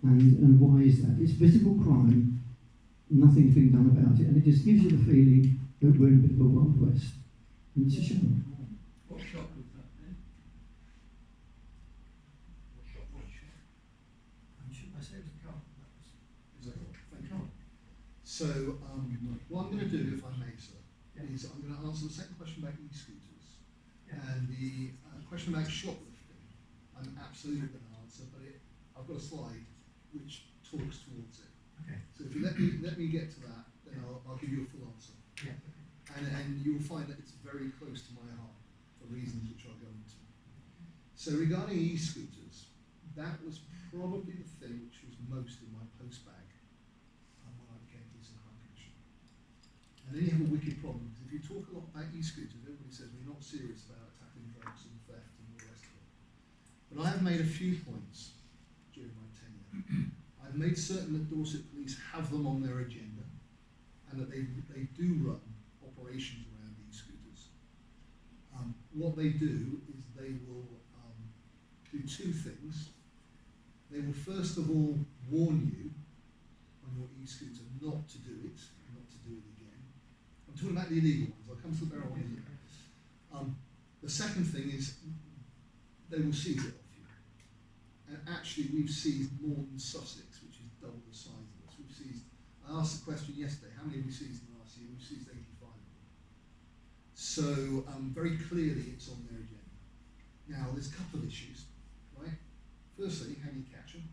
And why is that? It's physical crime, nothing's been done about it, and it just gives you the feeling that we're in a bit of a Wild West. And it's a shame. What shop was that then? I say it was a car. Thank you. So, what I'm going to do, if I may, sir, is I'm going to answer the second question about e-scooters. And the question about shoplifting, I'm absolutely going to answer, but I've got a slide which talks towards it. Okay. So if you let me get to that, then I'll give you a full answer. Yeah. And you'll find that it's very close to my heart for reasons which I'll go into. So regarding e-scooters, that was probably the thing which was most in my post bag when I became Police and Crime Commissioner. And then you have a wicked problem, because if you talk a lot about e-scooters, everybody says we're not serious about tackling drugs and theft and all the rest of it. But I have made a few points during my tenure. I've made certain that Dorset Police have them on their agenda, and that they do run operations around e-scooters. What they do is they will do 2 things. They will first of all warn you on your e-scooter not to do it, and not to do it again. I'm talking about the illegal ones. I'll come to the barrel one in a minute. The second thing is they will seize it off you. And actually we've seized more than Sussex, which is double the size of us. We've seized, I asked the question yesterday, how many have we seized in the last year? We've seized 85 of them. So very clearly it's on their agenda. Now there's a couple of issues, right? Firstly, how do you catch them?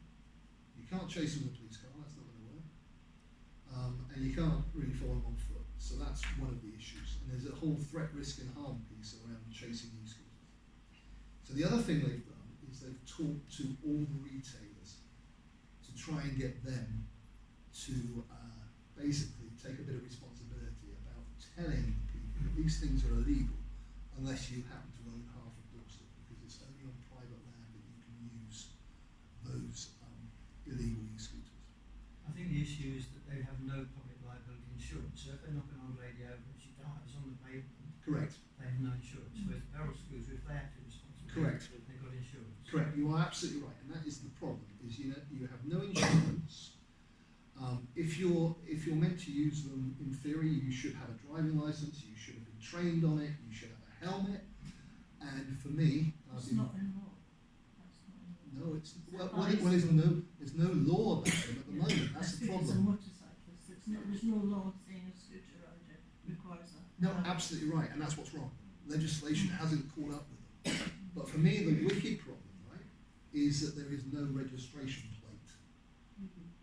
You can't chase them with a police car, that's not going to work. And you can't really follow them on foot. So that's one of the issues. And there's a whole threat, risk and harm piece around chasing e-scooters. So the other thing they've done is they've talked to all the retailers to try and get them to basically take a bit of responsibility about telling people that these things are illegal unless you happen to own half of Dorset, because it's only on private land that you can use those illegal e-scooters. I think the issue is that they have no public liability insurance. So if they knock an old lady over and she dies on the pavement, Correct. they have no insurance. Whereas the barrel scooter, if they acted responsibly, Correct. they've got insurance. Correct, you are absolutely right, and that is the problem, is you have no insurance. If you're meant to use them, in theory, you should have a driving license, you should have been trained on it, you should have a helmet, and for me... It's not in law. That's not in law. No, it's... there's no law about them at the moment, that's the problem. It's a motorcyclist, there's no law saying a scooter rider requires that. No, absolutely right, and that's what's wrong. Legislation hasn't caught up with them. But for me, the wicked problem, right, is that there is no registration plate.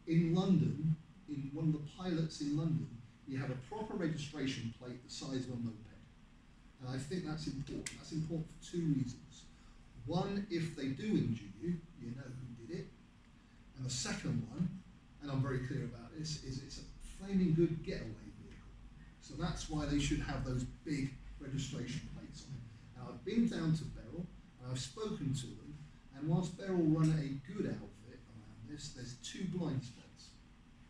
In London, in one of the pilots in London, you have a proper registration plate the size of a moped. And I think that's important. That's important for 2 reasons. One, if they do injure you, you know who did it. And the second one, and I'm very clear about this, is it's a flaming good getaway vehicle. It's a So that's why they should have those big registration plates on it. Now I've been down to Beryl and I've spoken to them, and whilst Beryl run a good outfit around this, there's two blind spots.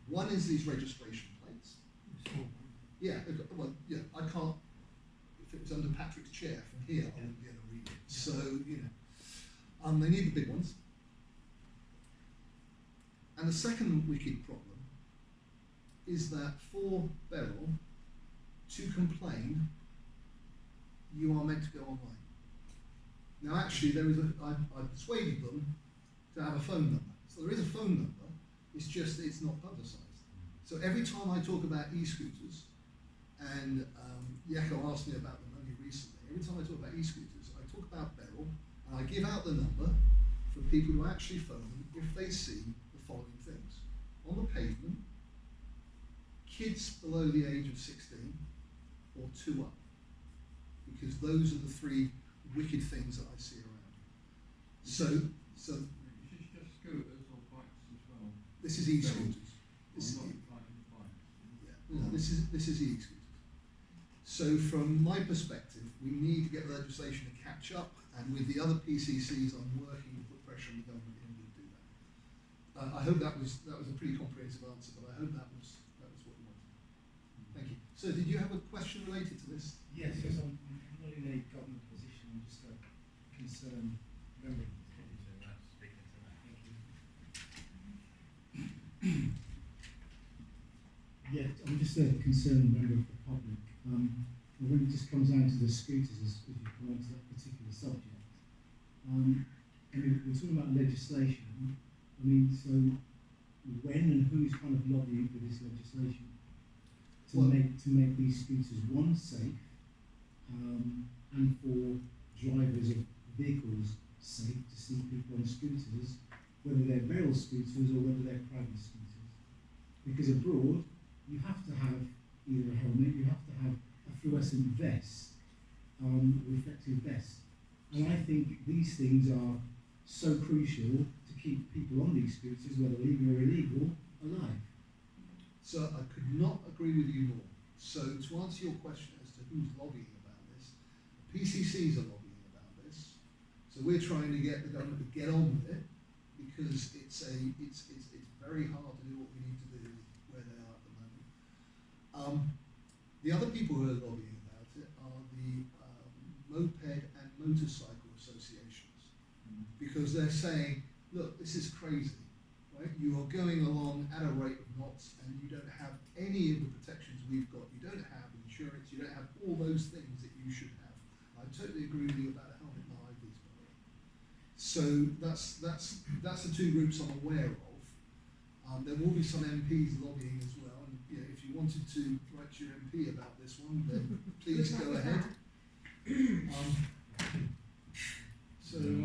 One is these registration plates. Yeah, well, yeah, I can't, if it was under Patrick's chair from here, I wouldn't be able to read it. So, you know, they need the big ones. And the second wicked problem is that for Beryl to complain, you are meant to go online. Now actually I persuaded them to have a phone number. So there is a phone number, it's just that it's not publicised. So every time I talk about e-scooters, and Yeko asked me about them only recently, every time I talk about e-scooters, I talk about Beryl, and I give out the number for people to actually phone them if they see the following things. On the pavement, kids below the age of 16 or 2 up, because those are the three wicked things that I see around. So Is this just scooters or bikes as well? this is e-scooters. This is e-scooters. So from my perspective, we need to get legislation to catch up, and with the other PCCs, I'm working to put pressure on the government in order to do that. I hope that was a pretty comprehensive answer, but I hope that was what you wanted. Thank you. So did you have a question related to this? Yes, because I'm not in a government position, I'm just a concerned member of the committee, so that's speaking to that. Thank you. Yeah, I'm just a concerned member of the public. When it just comes down to the scooters, as you come on to that particular subject, and we're talking about legislation. I mean, so when and who's kind of lobbying for this legislation to make these scooters safe, and for drivers of vehicles safe, to see people on scooters, whether they're Beryl scooters or whether they're private scooters. Because abroad, you have to have either a helmet, you have to have a fluorescent vest, reflective vest. And I think these things are so crucial to keep people on these scooters, whether legal or illegal, alive. So I could not agree with you more. So to answer your question as to who's lobbying about this, the PCCs are lobbying about this. So we're trying to get the government to get on with it, because it's very hard to do what we need to do where they are at the moment. The other people who are lobbying about it are the moped and motorcycle associations, because they're saying, look, this is crazy, right? You are going along at a rate of knots and you don't have any of the protections we've got. You don't have insurance, you don't have all those things that you should have. I totally agree with you about a helmet and high vis, by the way. So that's the two groups I'm aware of. There will be some MPs lobbying as well, and you know, if you wanted to write to your MP about this one, then please go ahead. Sorry.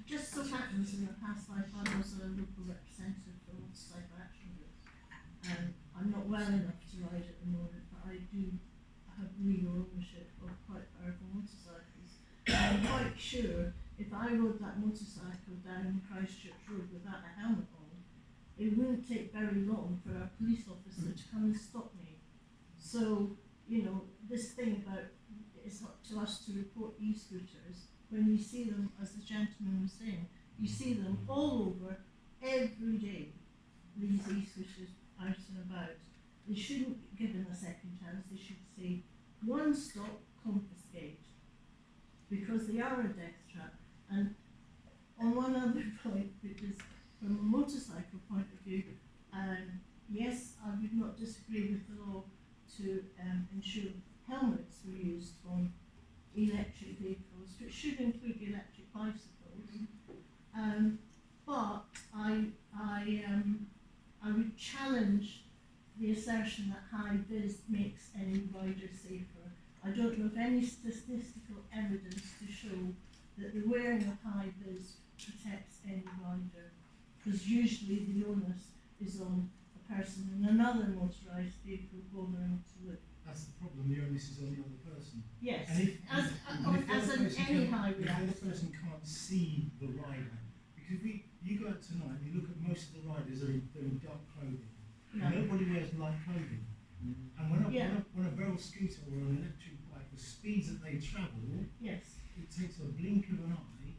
Just so happens in the past life I was a local representative for motorcycle action groups. I'm not well enough to ride at the moment, but I do have legal ownership of quite powerful motorcycles. I'm quite sure if I rode that motorcycle down Christchurch Road without a helmet on, it wouldn't take very long for a police officer to come and stop me. So, you know, this thing about it's up to us to report e-scooters, when you see them, as the gentleman was saying, you see them all over every day, these e-scooters out and about. They shouldn't be given a second chance, they should say, one stop, confiscate, because they are a death trap. And on one other point, which is from a motorcycle point of view, yes, I would not disagree with the law to ensure helmets were used on electric vehicles, which should include electric bicycles. But I would challenge the assertion that high vis makes any rider safer. I don't know of any statistical evidence to show that the wearing of high vis protects any rider, because usually the onus is on a person in another motorised vehicle bothering to look. That's the problem, the onus is on the other person. Yes, and if any highway if the other accident. person can't see the rider, because you go out tonight and you look at most of the riders, they're in dark clothing. No. Nobody wears light clothing. And when I Yeah. on a barrel scooter or an electric bike, the speeds that they travel, Yes, it takes a blink of an eye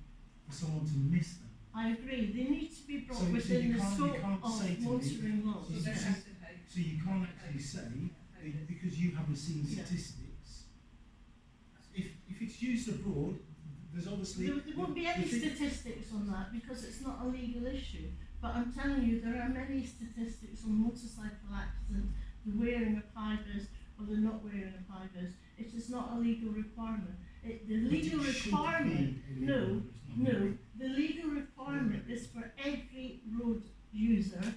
for someone to miss them. I agree. They need to be brought So within you the can't- you scope can't say of to me- motoring laws. So you Yes. can't- So you can't actually say, because you haven't seen Yeah. statistics, if it's used abroad, there's obviously... There won't be any statistics on that because it's not a legal issue. But I'm telling you, there are many statistics on motorcycle accidents, the wearing of high vis or the not wearing of high vis. It is not a legal requirement. The legal requirement, the legal requirement is for every road user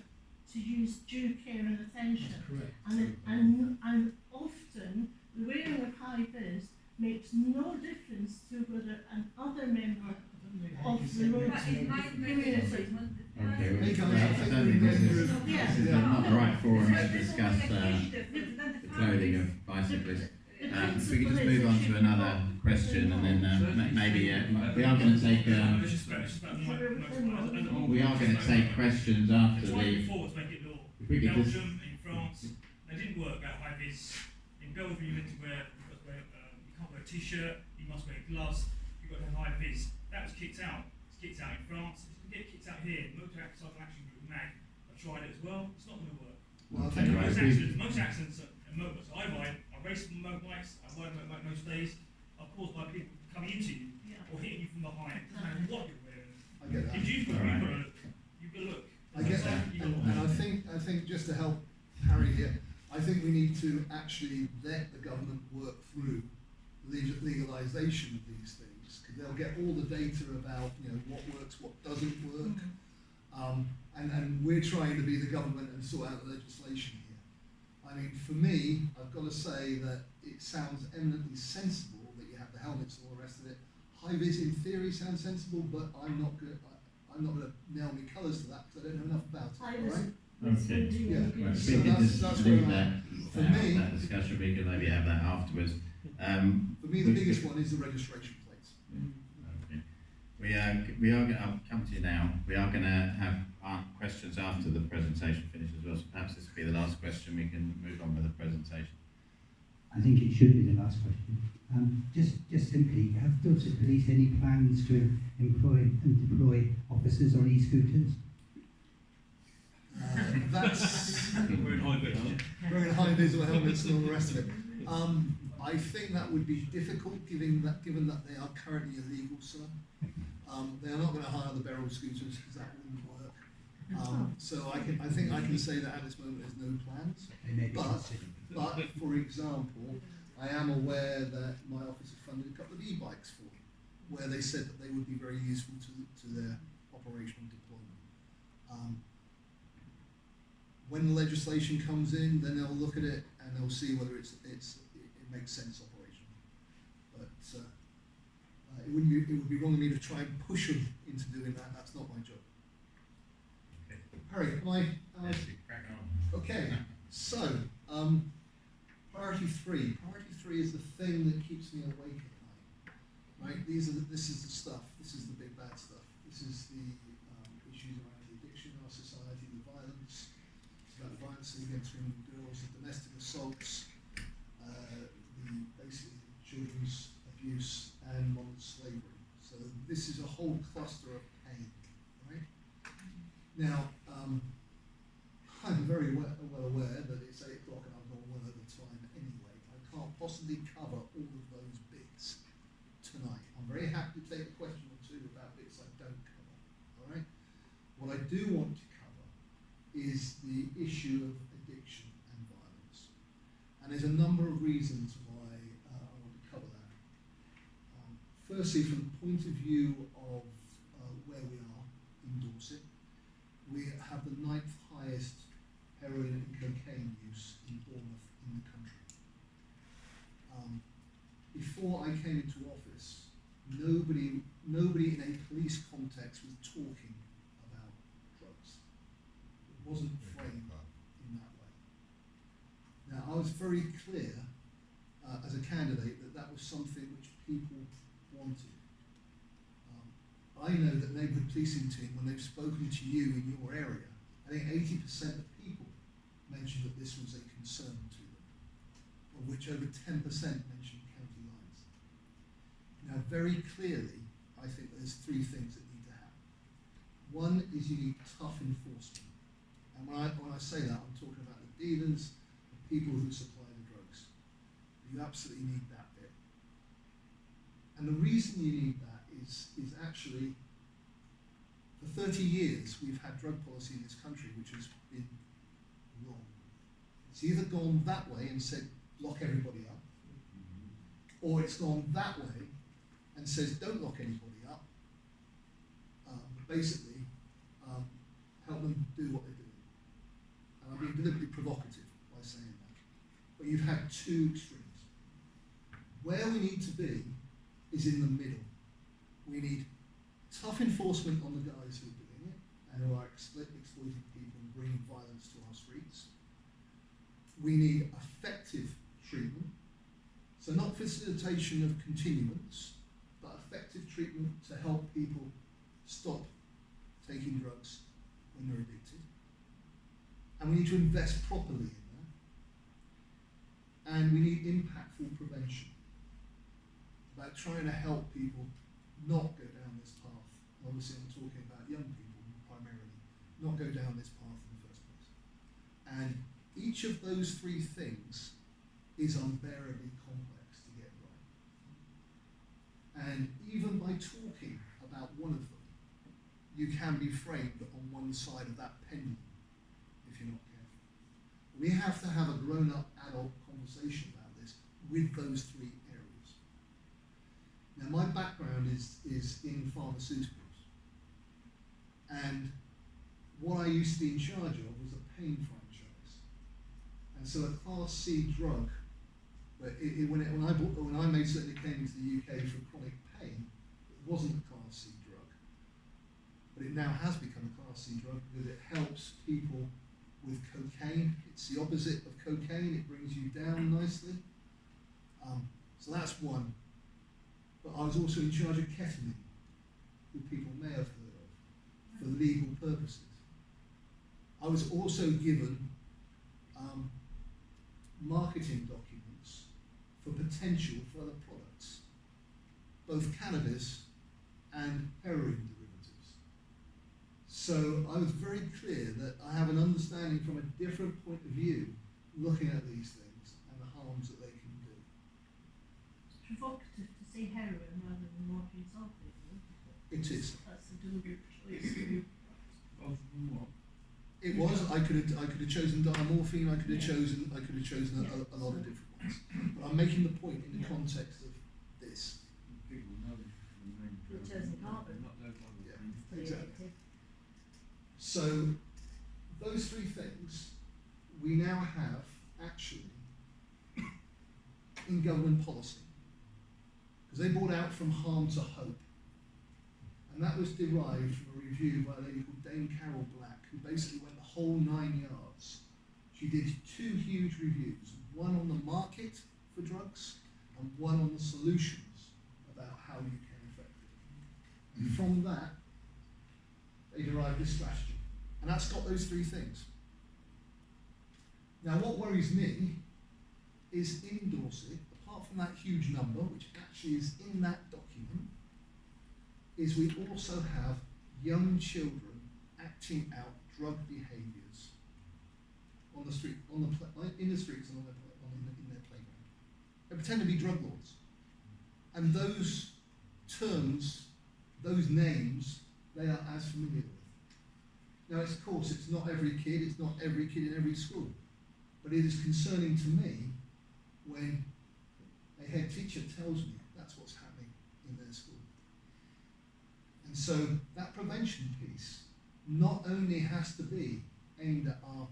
to use due care and attention. Correct. And often the wearing of high vis makes no difference to whether another member of the road community. Okay, well, I Hey, guys, don't think this is not the right forum to discuss The the clothing of bicyclists. If we could just principle move is on it to should another not question, and then maybe we are going to take questions after the. Before to make it law. If we In could just, Belgium, in France, they didn't work out high vis. In Belgium, you had to wear, you can't wear a t-shirt, you must wear gloves, you've got to have high vis. That was kicked out. It's kicked out in France. It's going to get kicked out here. Motor Cycle Action Group, MAG, have tried it as well. It's not going to work. Well, I Okay, think right. Most accidents are motorbikes. I race motorbikes, I ride a motorbike most days, are caused by people coming into you or hitting you from behind. It doesn't matter what you're wearing. I get that. If you've got to look. I get that, and I think just to help Harry here, I think we need to actually let the government work through legalisation of these things, because they'll get all the data about what works, what doesn't work, and we're trying to be the government and sort out the legislation here. I mean, for me, I've got to say that it sounds eminently sensible that you have the helmets and all the rest of it. High vis in theory sounds sensible, but I'm not going to nail me colours to that because I don't know enough about it. All right? okay. Yeah. Well, So we can just that's leave where that for me, that discussion. We can maybe have that afterwards. for me, the biggest one is the registration plates. Okay. We are going to come to you now. We are going to have questions after the presentation finishes as well. So perhaps this will be the last question. We can move on with the presentation. I think it should be the last question. Just simply, have Dorset Police any plans to employ and deploy officers on e-scooters? That's We're in high vis, aren't we? wearing high vis or helmets and all the rest of it. I think that would be difficult given that they are currently illegal, sir. They are not going to hire the barrel scooters because that wouldn't work. So I think I can say that at this moment there's no plans. They may be But considered. for example, I am aware that my office has funded a couple of e-bikes for them, where they said that they would be very useful to their operational deployment. When the legislation comes in, then they'll look at it and they'll see whether it makes sense operationally. But it would be wrong of me to try and push them into doing that. That's not my job. Okay. Harry, am I? Yes, you crack on. Okay, so priority three. Priority three is the thing that keeps me awake at night. Right? This is the stuff. This is the big bad stuff. This is the issues around the addiction in our society, the violence. It's about violence against women and girls, the domestic assaults, basically children's abuse and modern slavery. So this is a whole cluster of pain. Right? Now, I'm very well aware that it's 8 o'clock and I've gone well over time anyway. I can't possibly cover all of those bits tonight. I'm very happy to take a question or two about bits I don't cover. All right. What I do want to cover is the issue of addiction and violence, and there's a number of reasons why I want to cover that. Firstly, from the point of view of where we are in Dorset, we have the 9th highest heroin and cocaine use in Bournemouth in the country. Before I came into office, nobody in a police context was talking about drugs. It wasn't framed in that way. Now, I was very clear as a candidate that was something which people wanted. I know that neighbourhood policing team, when they've spoken to you in your area, I think 80% of people mentioned that this was a concern to them. which over 10% mention county lines. Now, very clearly, I think there's three things that need to happen. One is you need tough enforcement. And when I say that, I'm talking about the dealers, the people who supply the drugs. You absolutely need that bit. And the reason you need that is actually, for 30 years, we've had drug policy in this country which has been wrong. It's either gone that way and said, lock everybody up, or it's gone that way and says, don't lock anybody up, basically, help them do what they're doing. And I'm being deliberately provocative by saying that. But you've had two extremes. Where we need to be is in the middle. We need tough enforcement on the guys who are doing it and who are exploiting people and bringing violence to our streets. We need effective treatment. So not facilitation of continuance, but effective treatment to help people stop taking drugs when they're addicted. And we need to invest properly in that. And we need impactful prevention. About trying to help people not go down this path. Obviously I'm talking about young people primarily, not go down this path in the first place. And each of those three things is unbearably complex to get right. And even by talking about one of them, you can be framed on one side of that pendulum if you're not careful. We have to have a grown-up adult conversation about this with those three areas. Now my background is in pharmaceuticals, and what I used to be in charge of was a pain franchise. And so a Class C drug, but when I made certain it came into the UK for chronic pain, it wasn't a Class C drug. But it now has become a Class C drug because it helps people with cocaine. It's the opposite of cocaine, it brings you down nicely. So that's one. But I was also in charge of ketamine, who people may have heard of, for legal purposes. I was also given marketing documents for potential for other products, both cannabis and heroin derivatives. So I was very clear that I have an understanding from a different point of view, looking at these things and the harms that they can do. It's provocative to say heroin rather than morphine sulfate, though. It is. That's a deliberate choice. It was. I could have chosen diamorphine. I could have chosen a lot of different ones. But I'm making the point in the context of this. People know You're chosen carbon. Yeah, exactly. So those three things we now have actually in government policy, because they brought out from harm to hope. And that was derived from a review by a lady called Dame Carol Black, who basically went the whole 9 yards. She did two huge reviews, one on the market for drugs and one on the solutions about how you can affect it. And from that, they derived this strategy. And that's got those three things. Now what worries me is in Dorset, apart from that huge number, which actually is in that document, is we also have young children acting out drug behaviours on the street, in the streets and in their playground. They pretend to be drug lords, and those terms, those names, they are as familiar with. Now, of course, it's not every kid in every school, but it is concerning to me when a head teacher tells me that's what's happening in their school. And so that prevention piece not only has to be aimed at our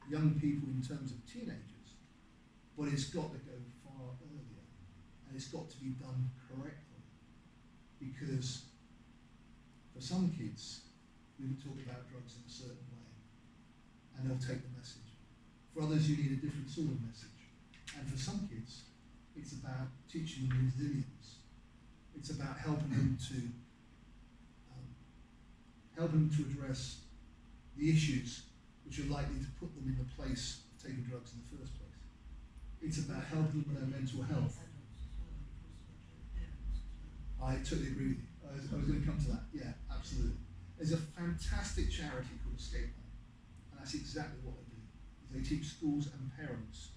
young people in terms of teenagers, but it's got to go far earlier, and it's got to be done correctly. Because for some kids, we would talk about drugs in a certain way, and they'll take the message. For others, you need a different sort of message. And for some kids, it's about teaching them resilience. It's about helping them to address the issues which are likely to put them in the place of taking drugs in the first place. It's about helping them with their mental health. I totally agree with you. I was going to come to that. Yeah, absolutely. There's a fantastic charity called Seccombe, and that's exactly what they do. Is they teach schools and parents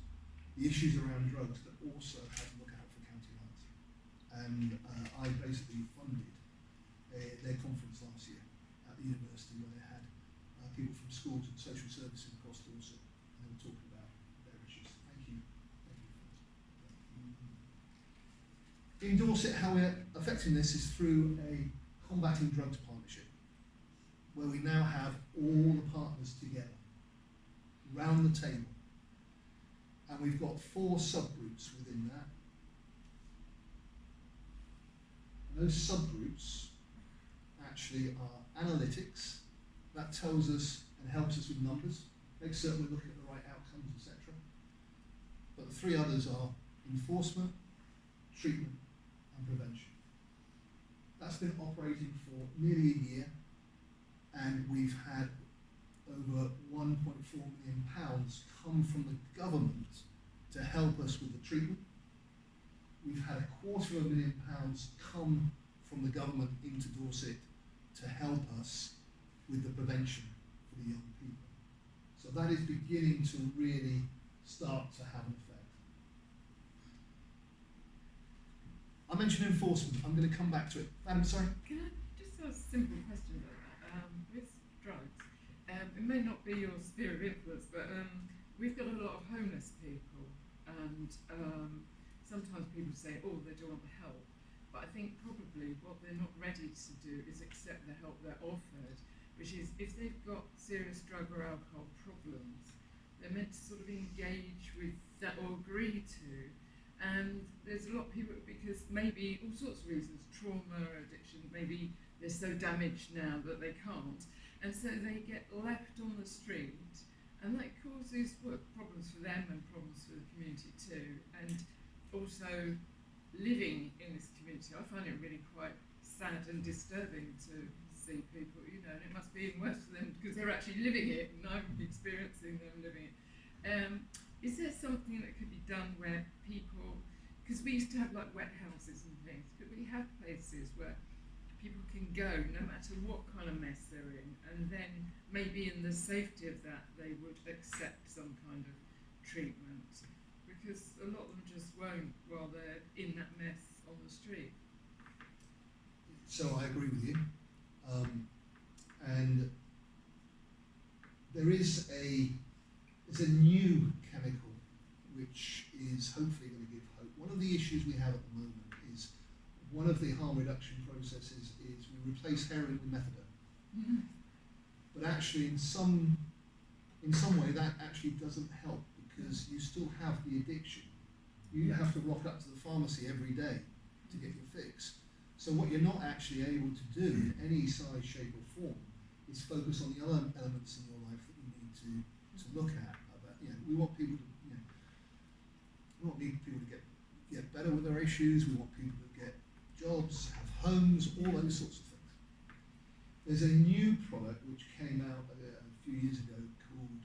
the issues around drugs, but also how to look out for county lines. And I basically funded their conference last year at the university, where they had people from schools and social services across Dorset, and they were talking about their issues. Thank you. In Dorset, how we're affecting this is through a combating drugs partnership, where we now have all the partners together, round the table. And we've got 4 subgroups within that. And those subgroups actually are analytics, that tells us and helps us with numbers, makes certain we're looking at the right outcomes, etc. But the 3 others are enforcement, treatment, and prevention. That's been operating for nearly a year, and we've had over £1.4 million come from the government to help us with the treatment. We've had £250,000 come from the government into Dorset to help us with the prevention for the young people. So that is beginning to really start to have an effect. I mentioned enforcement. I'm going to come back to it. I'm sorry? Can I just ask a simple question about that? With drugs, it may not be your sphere of influence, but we've got a lot of homeless people, and sometimes people say, oh, they don't want the help. But I think probably what they're not ready to do is accept the help they're offered, which is if they've got serious drug or alcohol problems, they're meant to sort of engage with that or agree to. And there's a lot of people, because maybe all sorts of reasons, trauma, addiction, maybe they're so damaged now that they can't. And so they get left on the street, and that causes problems for them and problems for the community too. And also living in this community, I find it really quite sad and disturbing to see people, you know, and it must be even worse for them because they're actually living it, and I'm experiencing them living it. Is there something that could be done where people, because we used to have like wet houses and things, but we have places where people can go no matter what kind of mess they're in, and then maybe in the safety of that they would accept some kind of treatment, because a lot of them just won't while they're in that mess on the street. So I agree with you. And there's a new chemical which is hopefully going to give hope. One of the issues we have at the moment is one of the harm reduction processes is we replace heroin with methadone. But actually in some way that actually doesn't help, because you still have the addiction. You have to rock up to the pharmacy every day to get your fix. So what you're not actually able to do in any size, shape or form is focus on the other elements in your life that you need to look at. We want people to, we want people to get better with their issues. We want people to get jobs, have homes, all those sorts of things. There's a new product which came out a few years ago called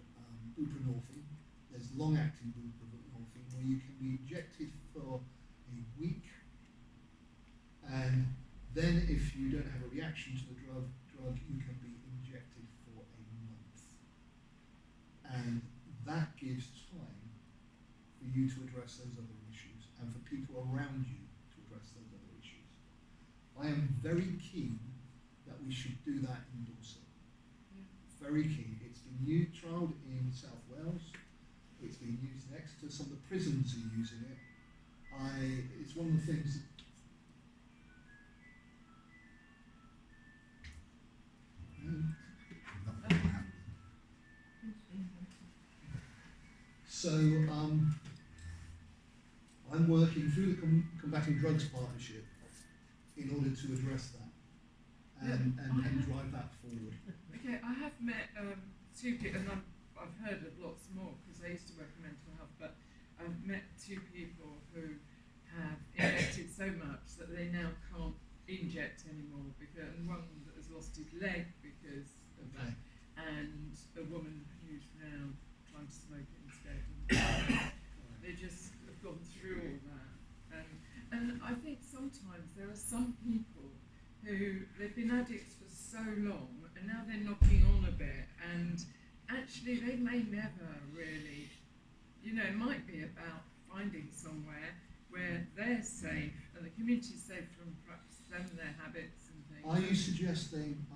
buprenorphine. There's long-acting buprenorphine where you can be injected for a week, and then if you don't have a reaction to the drug, you can be injected for a month. And that gives time for you to address those other issues and for people around you to address those other issues. I am very keen that we should do that in Dorset. Very keen. It's been trialled in South Wales. It's been used next to some of the prisons are using it. It's one of the things. So I'm working through the Combating Drugs Partnership in order to address that and drive that forward. Okay, I have met 2 people, and I've heard of lots more because I used to work in mental health, but I've met 2 people who have injected so much that they now can't inject anymore, and one that has lost his leg because of that, and a woman who's now trying to smoke it instead. And they just through all that. And I think sometimes there are some people who, they've been addicts for so long and now they're knocking on a bit, and actually they may never really, you know, it might be about finding somewhere where they're safe and the community's safe from perhaps them and their habits and things. Are you suggesting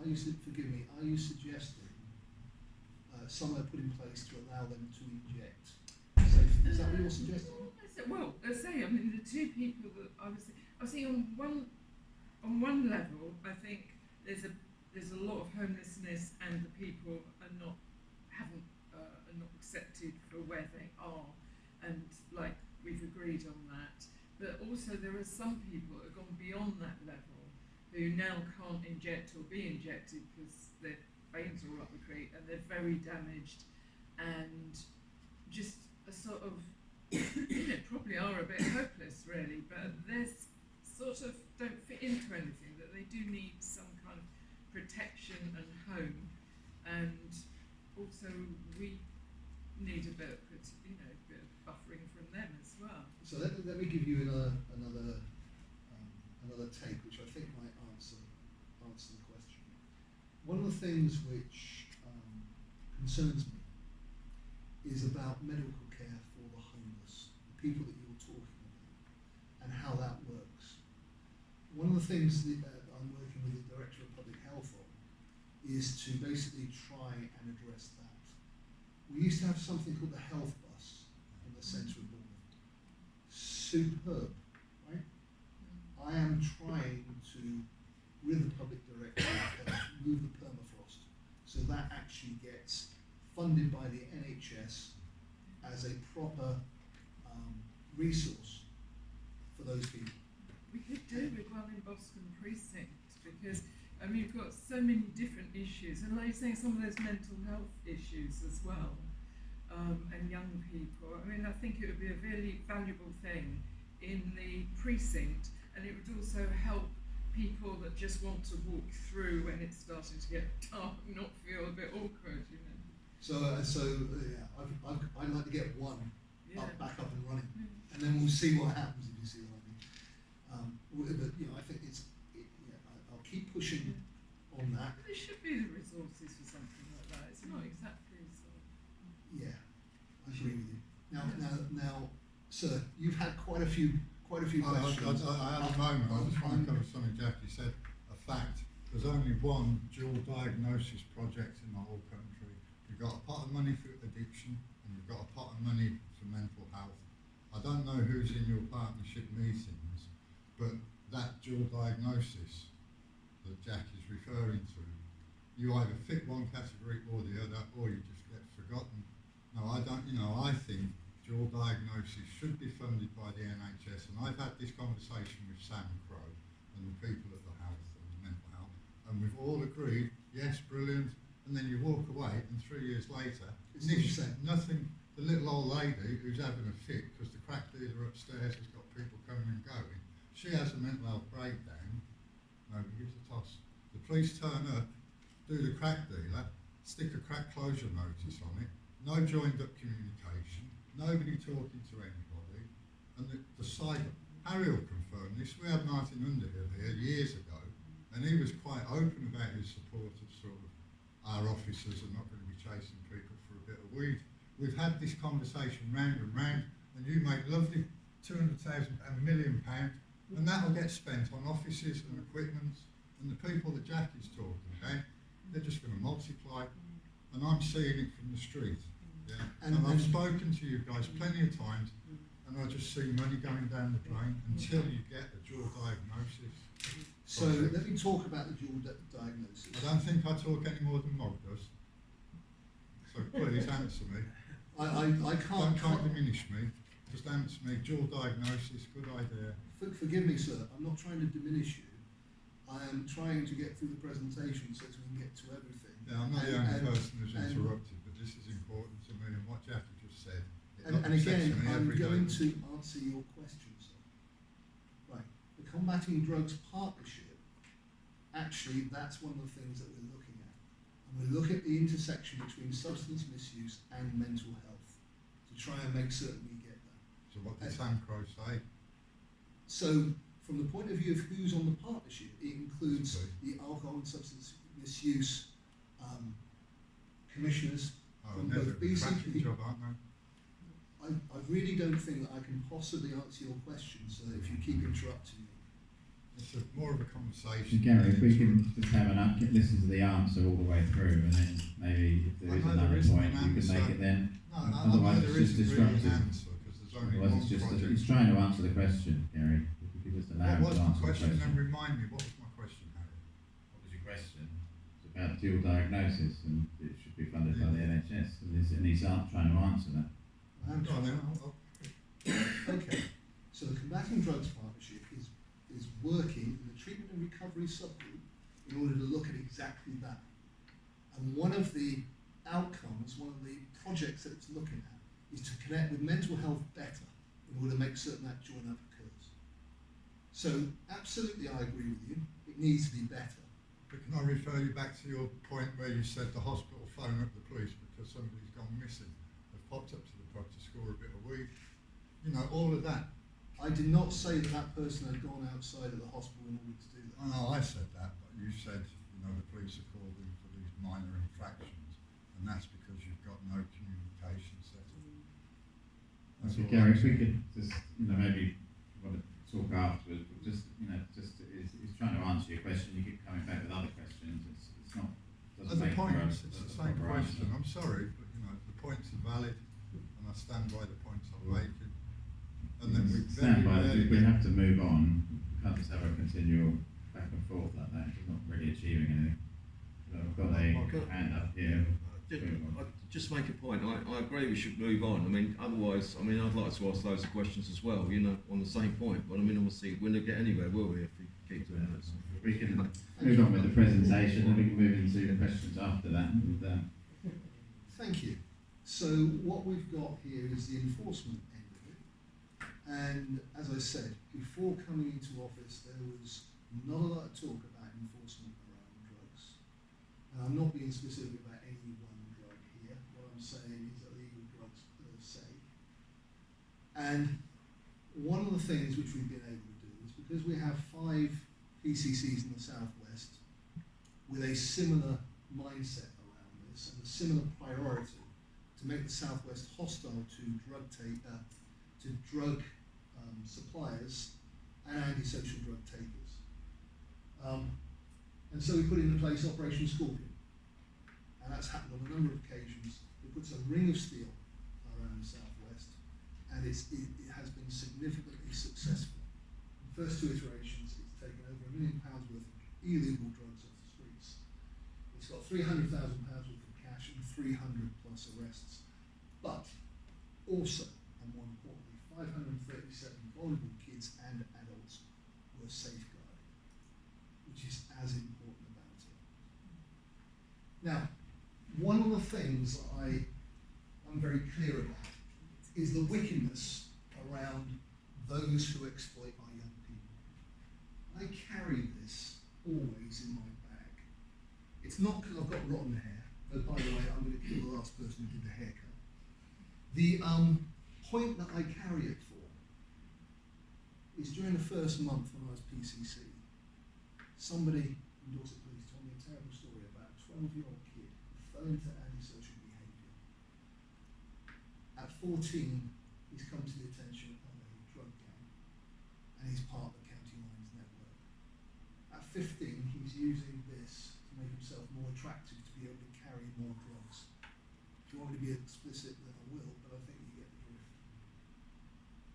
somewhere put in place to allow them to inject safely? Is that what you're suggesting? Well, I say, I mean, the two people that I was thinking on one level, I think there's a lot of homelessness, and the people are not accepted for where they are, and like we've agreed on that. But also there are some people that have gone beyond that level who now can't inject or be injected because their veins are all up the creek and they're very damaged and just a sort of, you know, probably are a bit hopeless really, but there's sort of don't fit into anything, that they do need some kind of protection and home, and also we need a bit of, you know, bit of buffering from them as well. So let me give you another take, which I think might answer the question. One of the things which concerns me is about medical care for the homeless, the people that you're talking about, and how that works. One of the things that I'm working with the Director of Public Health on is to basically try and address that. We used to have something called the health bus in the centre of Bournemouth. Superb, right? I am trying to, with the Public Director of Health, move the permafrost so that actually gets funded by the NHS as a proper resource for those people. We could do with one in Boscombe Precinct, because I mean, you've got so many different issues, and like you're saying, some of those mental health issues as well, and young people. I mean, I think it would be a really valuable thing in the precinct, and it would also help people that just want to walk through when it's starting to get dark, not feel a bit awkward, you know. Yeah, I'd like to get one back up and running, and then we'll see what happens, if you see what I mean. But you know, I think I'll keep pushing on that. There should be the resources for something like that. It's not exactly sort of. Yeah, I agree with you. Now, sir, you've had quite a few questions. I had a moment. I just want to cover something Jackie said. A fact: there's only one dual diagnosis project in the whole country. You've got a pot of money for addiction, and you've got a pot of money for mental health. I don't know who's in your partnership meetings, but that dual diagnosis that Jack is referring to, you either fit one category or the other, or you just get forgotten. No, I don't. You know, I think dual diagnosis should be funded by the NHS, and I've had this conversation with Sam Crow and the people at the health and the mental health, and we've all agreed, yes, brilliant. And then you walk away, and 3 years later, nothing. The little old lady who's having a fit because the crack dealer upstairs has got people coming and going, she has a mental health breakdown. Nobody gives a toss. The police turn up, do the crack dealer, stick a crack closure notice on it, no joined up communication, nobody talking to anybody, and the cyber. Harry will confirm this. We had Martin Underhill here years ago, and he was quite open about his support of sort of our officers are not going to be chasing people for a bit of weed. We've had this conversation round and round, and you make lovely £200,000, £1 million, and that'll get spent on offices and equipment, and the people that Jackie's talking about, they're just going to multiply, and I'm seeing it from the street. Yeah. And I've spoken to you guys plenty of times, and I just see money going down the drain until you get a dual diagnosis. So let me talk about the dual diagnosis. I don't think I talk any more than Mog does. So please answer me. I can't diminish me. Just answer me. Dual diagnosis, good idea. Forgive me, sir. I'm not trying to diminish you. I am trying to get through the presentation so that we can get to everything. Yeah, I'm not the only person who's interrupted, but this is important to me, and what Jackie just said. And again, I'm going to answer your question, sir. Right. The Combating Drugs Partnership, actually, that's one of the things that we're looking at. And we're looking at the intersection between substance misuse and mental health to try and make certain we get there. So what did Samcro say? So, from the point of view of who's on the partnership, it includes the alcohol and substance misuse commissioners from both BCP. Job, aren't they? I really don't think that I can possibly answer your question, so if you keep interrupting me. It's more of a conversation. Gary, if we can just have listen to the answer all the way through, and then maybe if there is another point, you can make it then. Otherwise, it's just disruptive. Otherwise, it's just he's trying to answer the question, Gary. If you could just allow him to answer the question. And remind me, what was my question, Harry? What was your question? It's about dual diagnosis, and it should be funded by the NHS, and he's trying to answer that. Okay, so the Combating Drugs Partnership is working in the treatment and recovery subgroup in order to look at exactly that. And one of the outcomes, one of the projects that it's looking at, is to connect with mental health better in order to make certain that join up occurs. So absolutely I agree with you, it needs to be better. But can I refer you back to your point where you said the hospital phone up the police because somebody's gone missing? They've popped up to the pub to score a bit of weed. You know, all of that. I did not say that that person had gone outside of the hospital in order to do that. I know I said that, but you said, you know, the police are called in for these minor infractions, and that's because you've got no communication set up. So Gary, if we could just, you know, maybe want to talk afterwards, but just, you know, he's trying to answer your question, you keep coming back with other questions, it's not, doesn't the make points, for it's a the same proper question. answer. I'm sorry, but you know, the points are valid, and I stand by the points I'm making. And then we have to move on. We can't just have a continual back and forth like that. It's not really achieving anything. So I've got a hand up here. Just make a point. I agree we should move on. I mean, otherwise, I mean, I'd like to ask loads of questions as well, you know, on the same point. But I mean, obviously, we're not get anywhere, will we, if we keep doing that? So. We can move on with the presentation and we can move into the questions after that. And, Thank you. So what we've got here is the enforcement end of it. And as I said, before coming into office, there was not a lot of talk about enforcement around drugs. And I'm not being specific about any one drug here. What I'm saying is illegal drugs per se. And one of the things which we've been able to do is because we have 5 PCCs in the southwest with a similar mindset around this and a similar priority to make the southwest hostile to drug suppliers and antisocial drug takers. And so we put into place Operation Scorpion. And that's happened on a number of occasions. It puts a ring of steel around the southwest, and it has been significantly successful. In the first 2 iterations, it's taken over £1 million worth of illegal drugs off the streets. It's got £300,000 worth of cash and 300 plus arrests. But also, and more importantly, 537 vulnerable kids and adults were safeguarded, which is as important about it. Now, one of the things I'm very clear about is the wickedness around those who exploit our young people. I carry this always in my bag. It's not because I've got rotten hair, but by the way, I'm going to kill the last person who did the haircut. The point that I carry it for is during the first month when I was PCC, somebody in Dorset Police told me a terrible story about a 12-year-old kid who fell into antisocial behaviour. At 14, he's come to the attention of a drug gang and he's part of the County Lines network. At 15, he's using this to make himself more attractive to be able to carry more drugs. If you want me to be explicit, then I will, but I think you get the drift.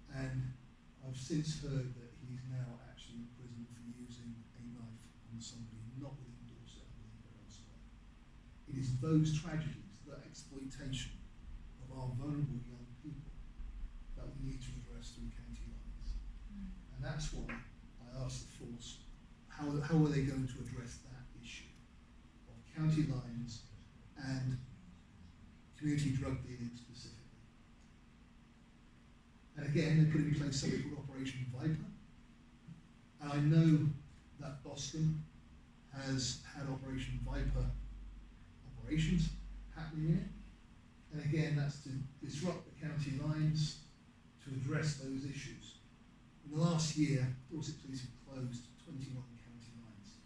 And I've since heard that he's now actually in prison for using a knife on somebody not within Dorset, I believe, but elsewhere. It is those tragedies, that exploitation of our vulnerable young people that we need to address through County Lines. And that's why I asked the force, how are they going to address that issue of County Lines and community drug dealing specifically. And again, they put in place something called Operation Viper. And I know that Boscombe has had Operation Viper operations happening in it. And again, that's to disrupt the county lines, to to address those issues. In the last year, Dorset Police have closed 21 county lines.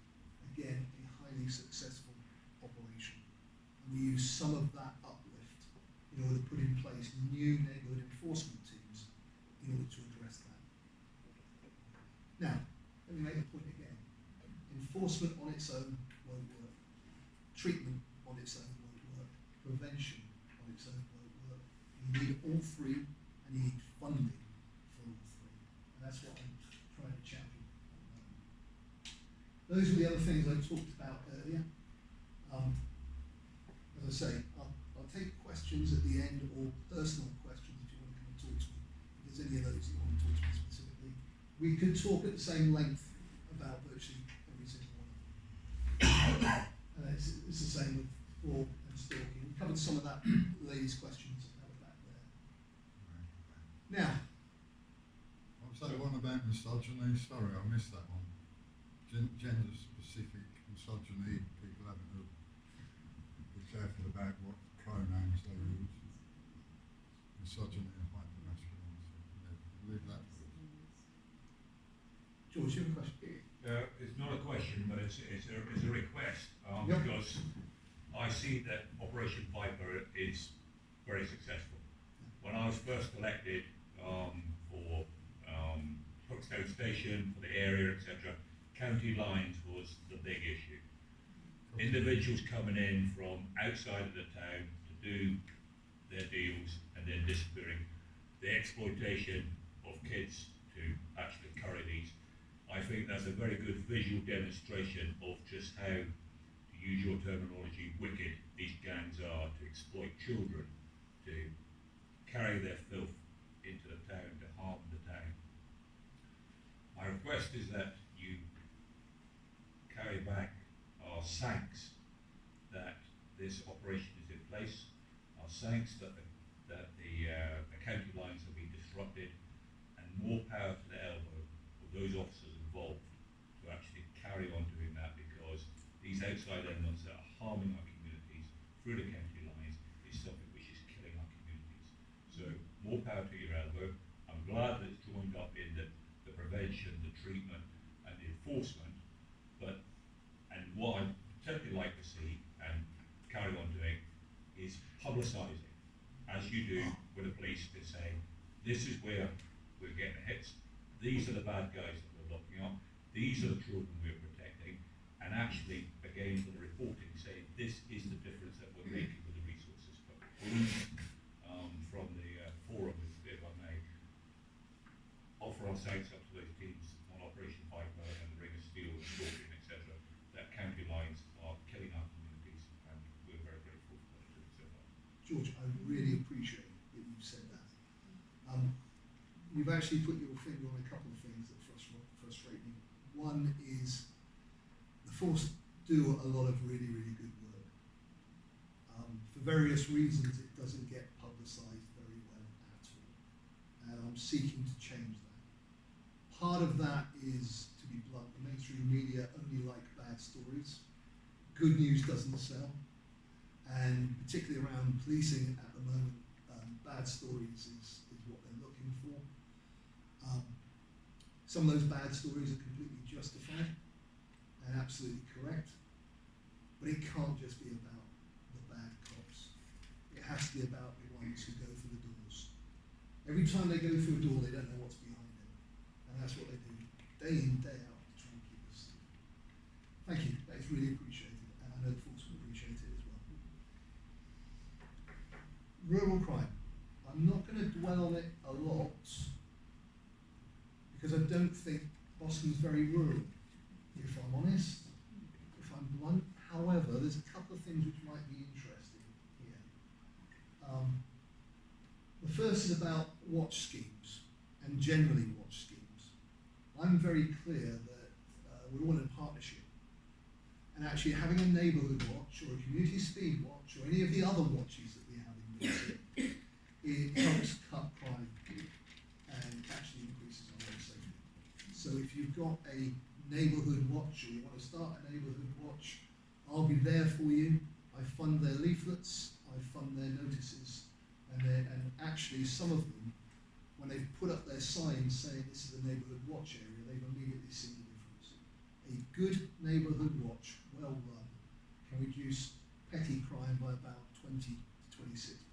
Again, a highly successful operation. And we use some of that uplift in order to put in place new neighbourhood enforcement teams in order to address that. Now, let me make the point again. Enforcement on its own won't work. Treatment on its own won't work. Prevention on its own won't work. You need all three, and you need funding for all three. And that's what I'm trying to champion at the moment. Those are the other things I talked about earlier. As I say, I'll take questions at the end, or personal questions if you want to come and talk to me. If there's any of those that you want to talk to me specifically. We could talk at the same length about virtually every single one of them. And it's the same with fraud and stalking. We covered some of that ladies' questions at the back there. Now, what was that one about misogyny? Sorry, I missed that one. Gender-specific misogyny, people having to be careful about what pronouns they use. Misogyny and hypermasculinity. Yeah, leave that. George, you have a question? It's not a question, but it's a request, Yep. because I see that Operation Viper is very successful. When I was first elected for Hookstone Station, for the area, etc., county lines was the big issue. Individuals coming in from outside of the town to do their deals and then disappearing. The exploitation of kids to actually carry these. I think that's a very good visual demonstration of just how, to use your terminology, wicked these gangs are to exploit children, to carry their filth into the town, to harm the town. My request is that you carry back our thanks that this operation is in place, our thanks that the county lines have been disrupted, and more power to the elbow of those officers involved to actually carry on doing that, because these outside elements that are harming our communities through the county lines is something which is killing our communities. So more power to your elbow. I'm glad that it's joined up in the prevention, the treatment and the enforcement, and what I'd particularly like to see and carry on doing is publicising, as you do with the police, to say, this is where we're getting hits, these are the bad guys that we're looking at, these are the children we're protecting, and actually, again, for the reporting, say, this is the difference that we're making with the resources. But please, from the forum, if I may, offer our thanks up to those teams on Operation Viper and the Ring of Steel and Stalking, etc., that county lines are killing our communities, and we're very grateful for what they're doing so far. George, I really appreciate that you've said that. You've actually put your finger on a couple of things that frustrate me. One is the force do a lot of really, really good work. For various reasons, it doesn't get publicised very well at all. And I'm seeking to change that. Part of that is, to be blunt, the mainstream media only like bad stories. Good news doesn't sell. And particularly around policing at the moment, bad stories is what they're looking for. Some of those bad stories are completely justified and absolutely correct, but it can't just be about the bad cops. It has to be about the ones who go through the doors. Every time they go through a door, they don't know what's behind it, and that's what they do day in, day out to try and keep us safe. Thank you, that is really appreciated, and I know the force will appreciate it as well. Rural crime. I'm not going to dwell on it a lot, because I don't think Boscombe's very rural, if I'm honest, if I'm blunt. However, there's a couple of things which might be interesting here. The first is about watch schemes, and generally watch schemes. I'm very clear that we're all in a partnership, and actually having a neighbourhood watch or a community speed watch or any of the other watches that we have in Dorset, it helps cut crime and actually increases our own safety. So if you've got a neighbourhood watch, or you want to start a neighbourhood watch, I'll be there for you. I fund their leaflets, I fund their notices, and actually some of them, when they've put up their signs saying this is a neighbourhood watch area, they've immediately seen the difference. A good neighbourhood watch, well run, can reduce petty crime by about 20 to 26%.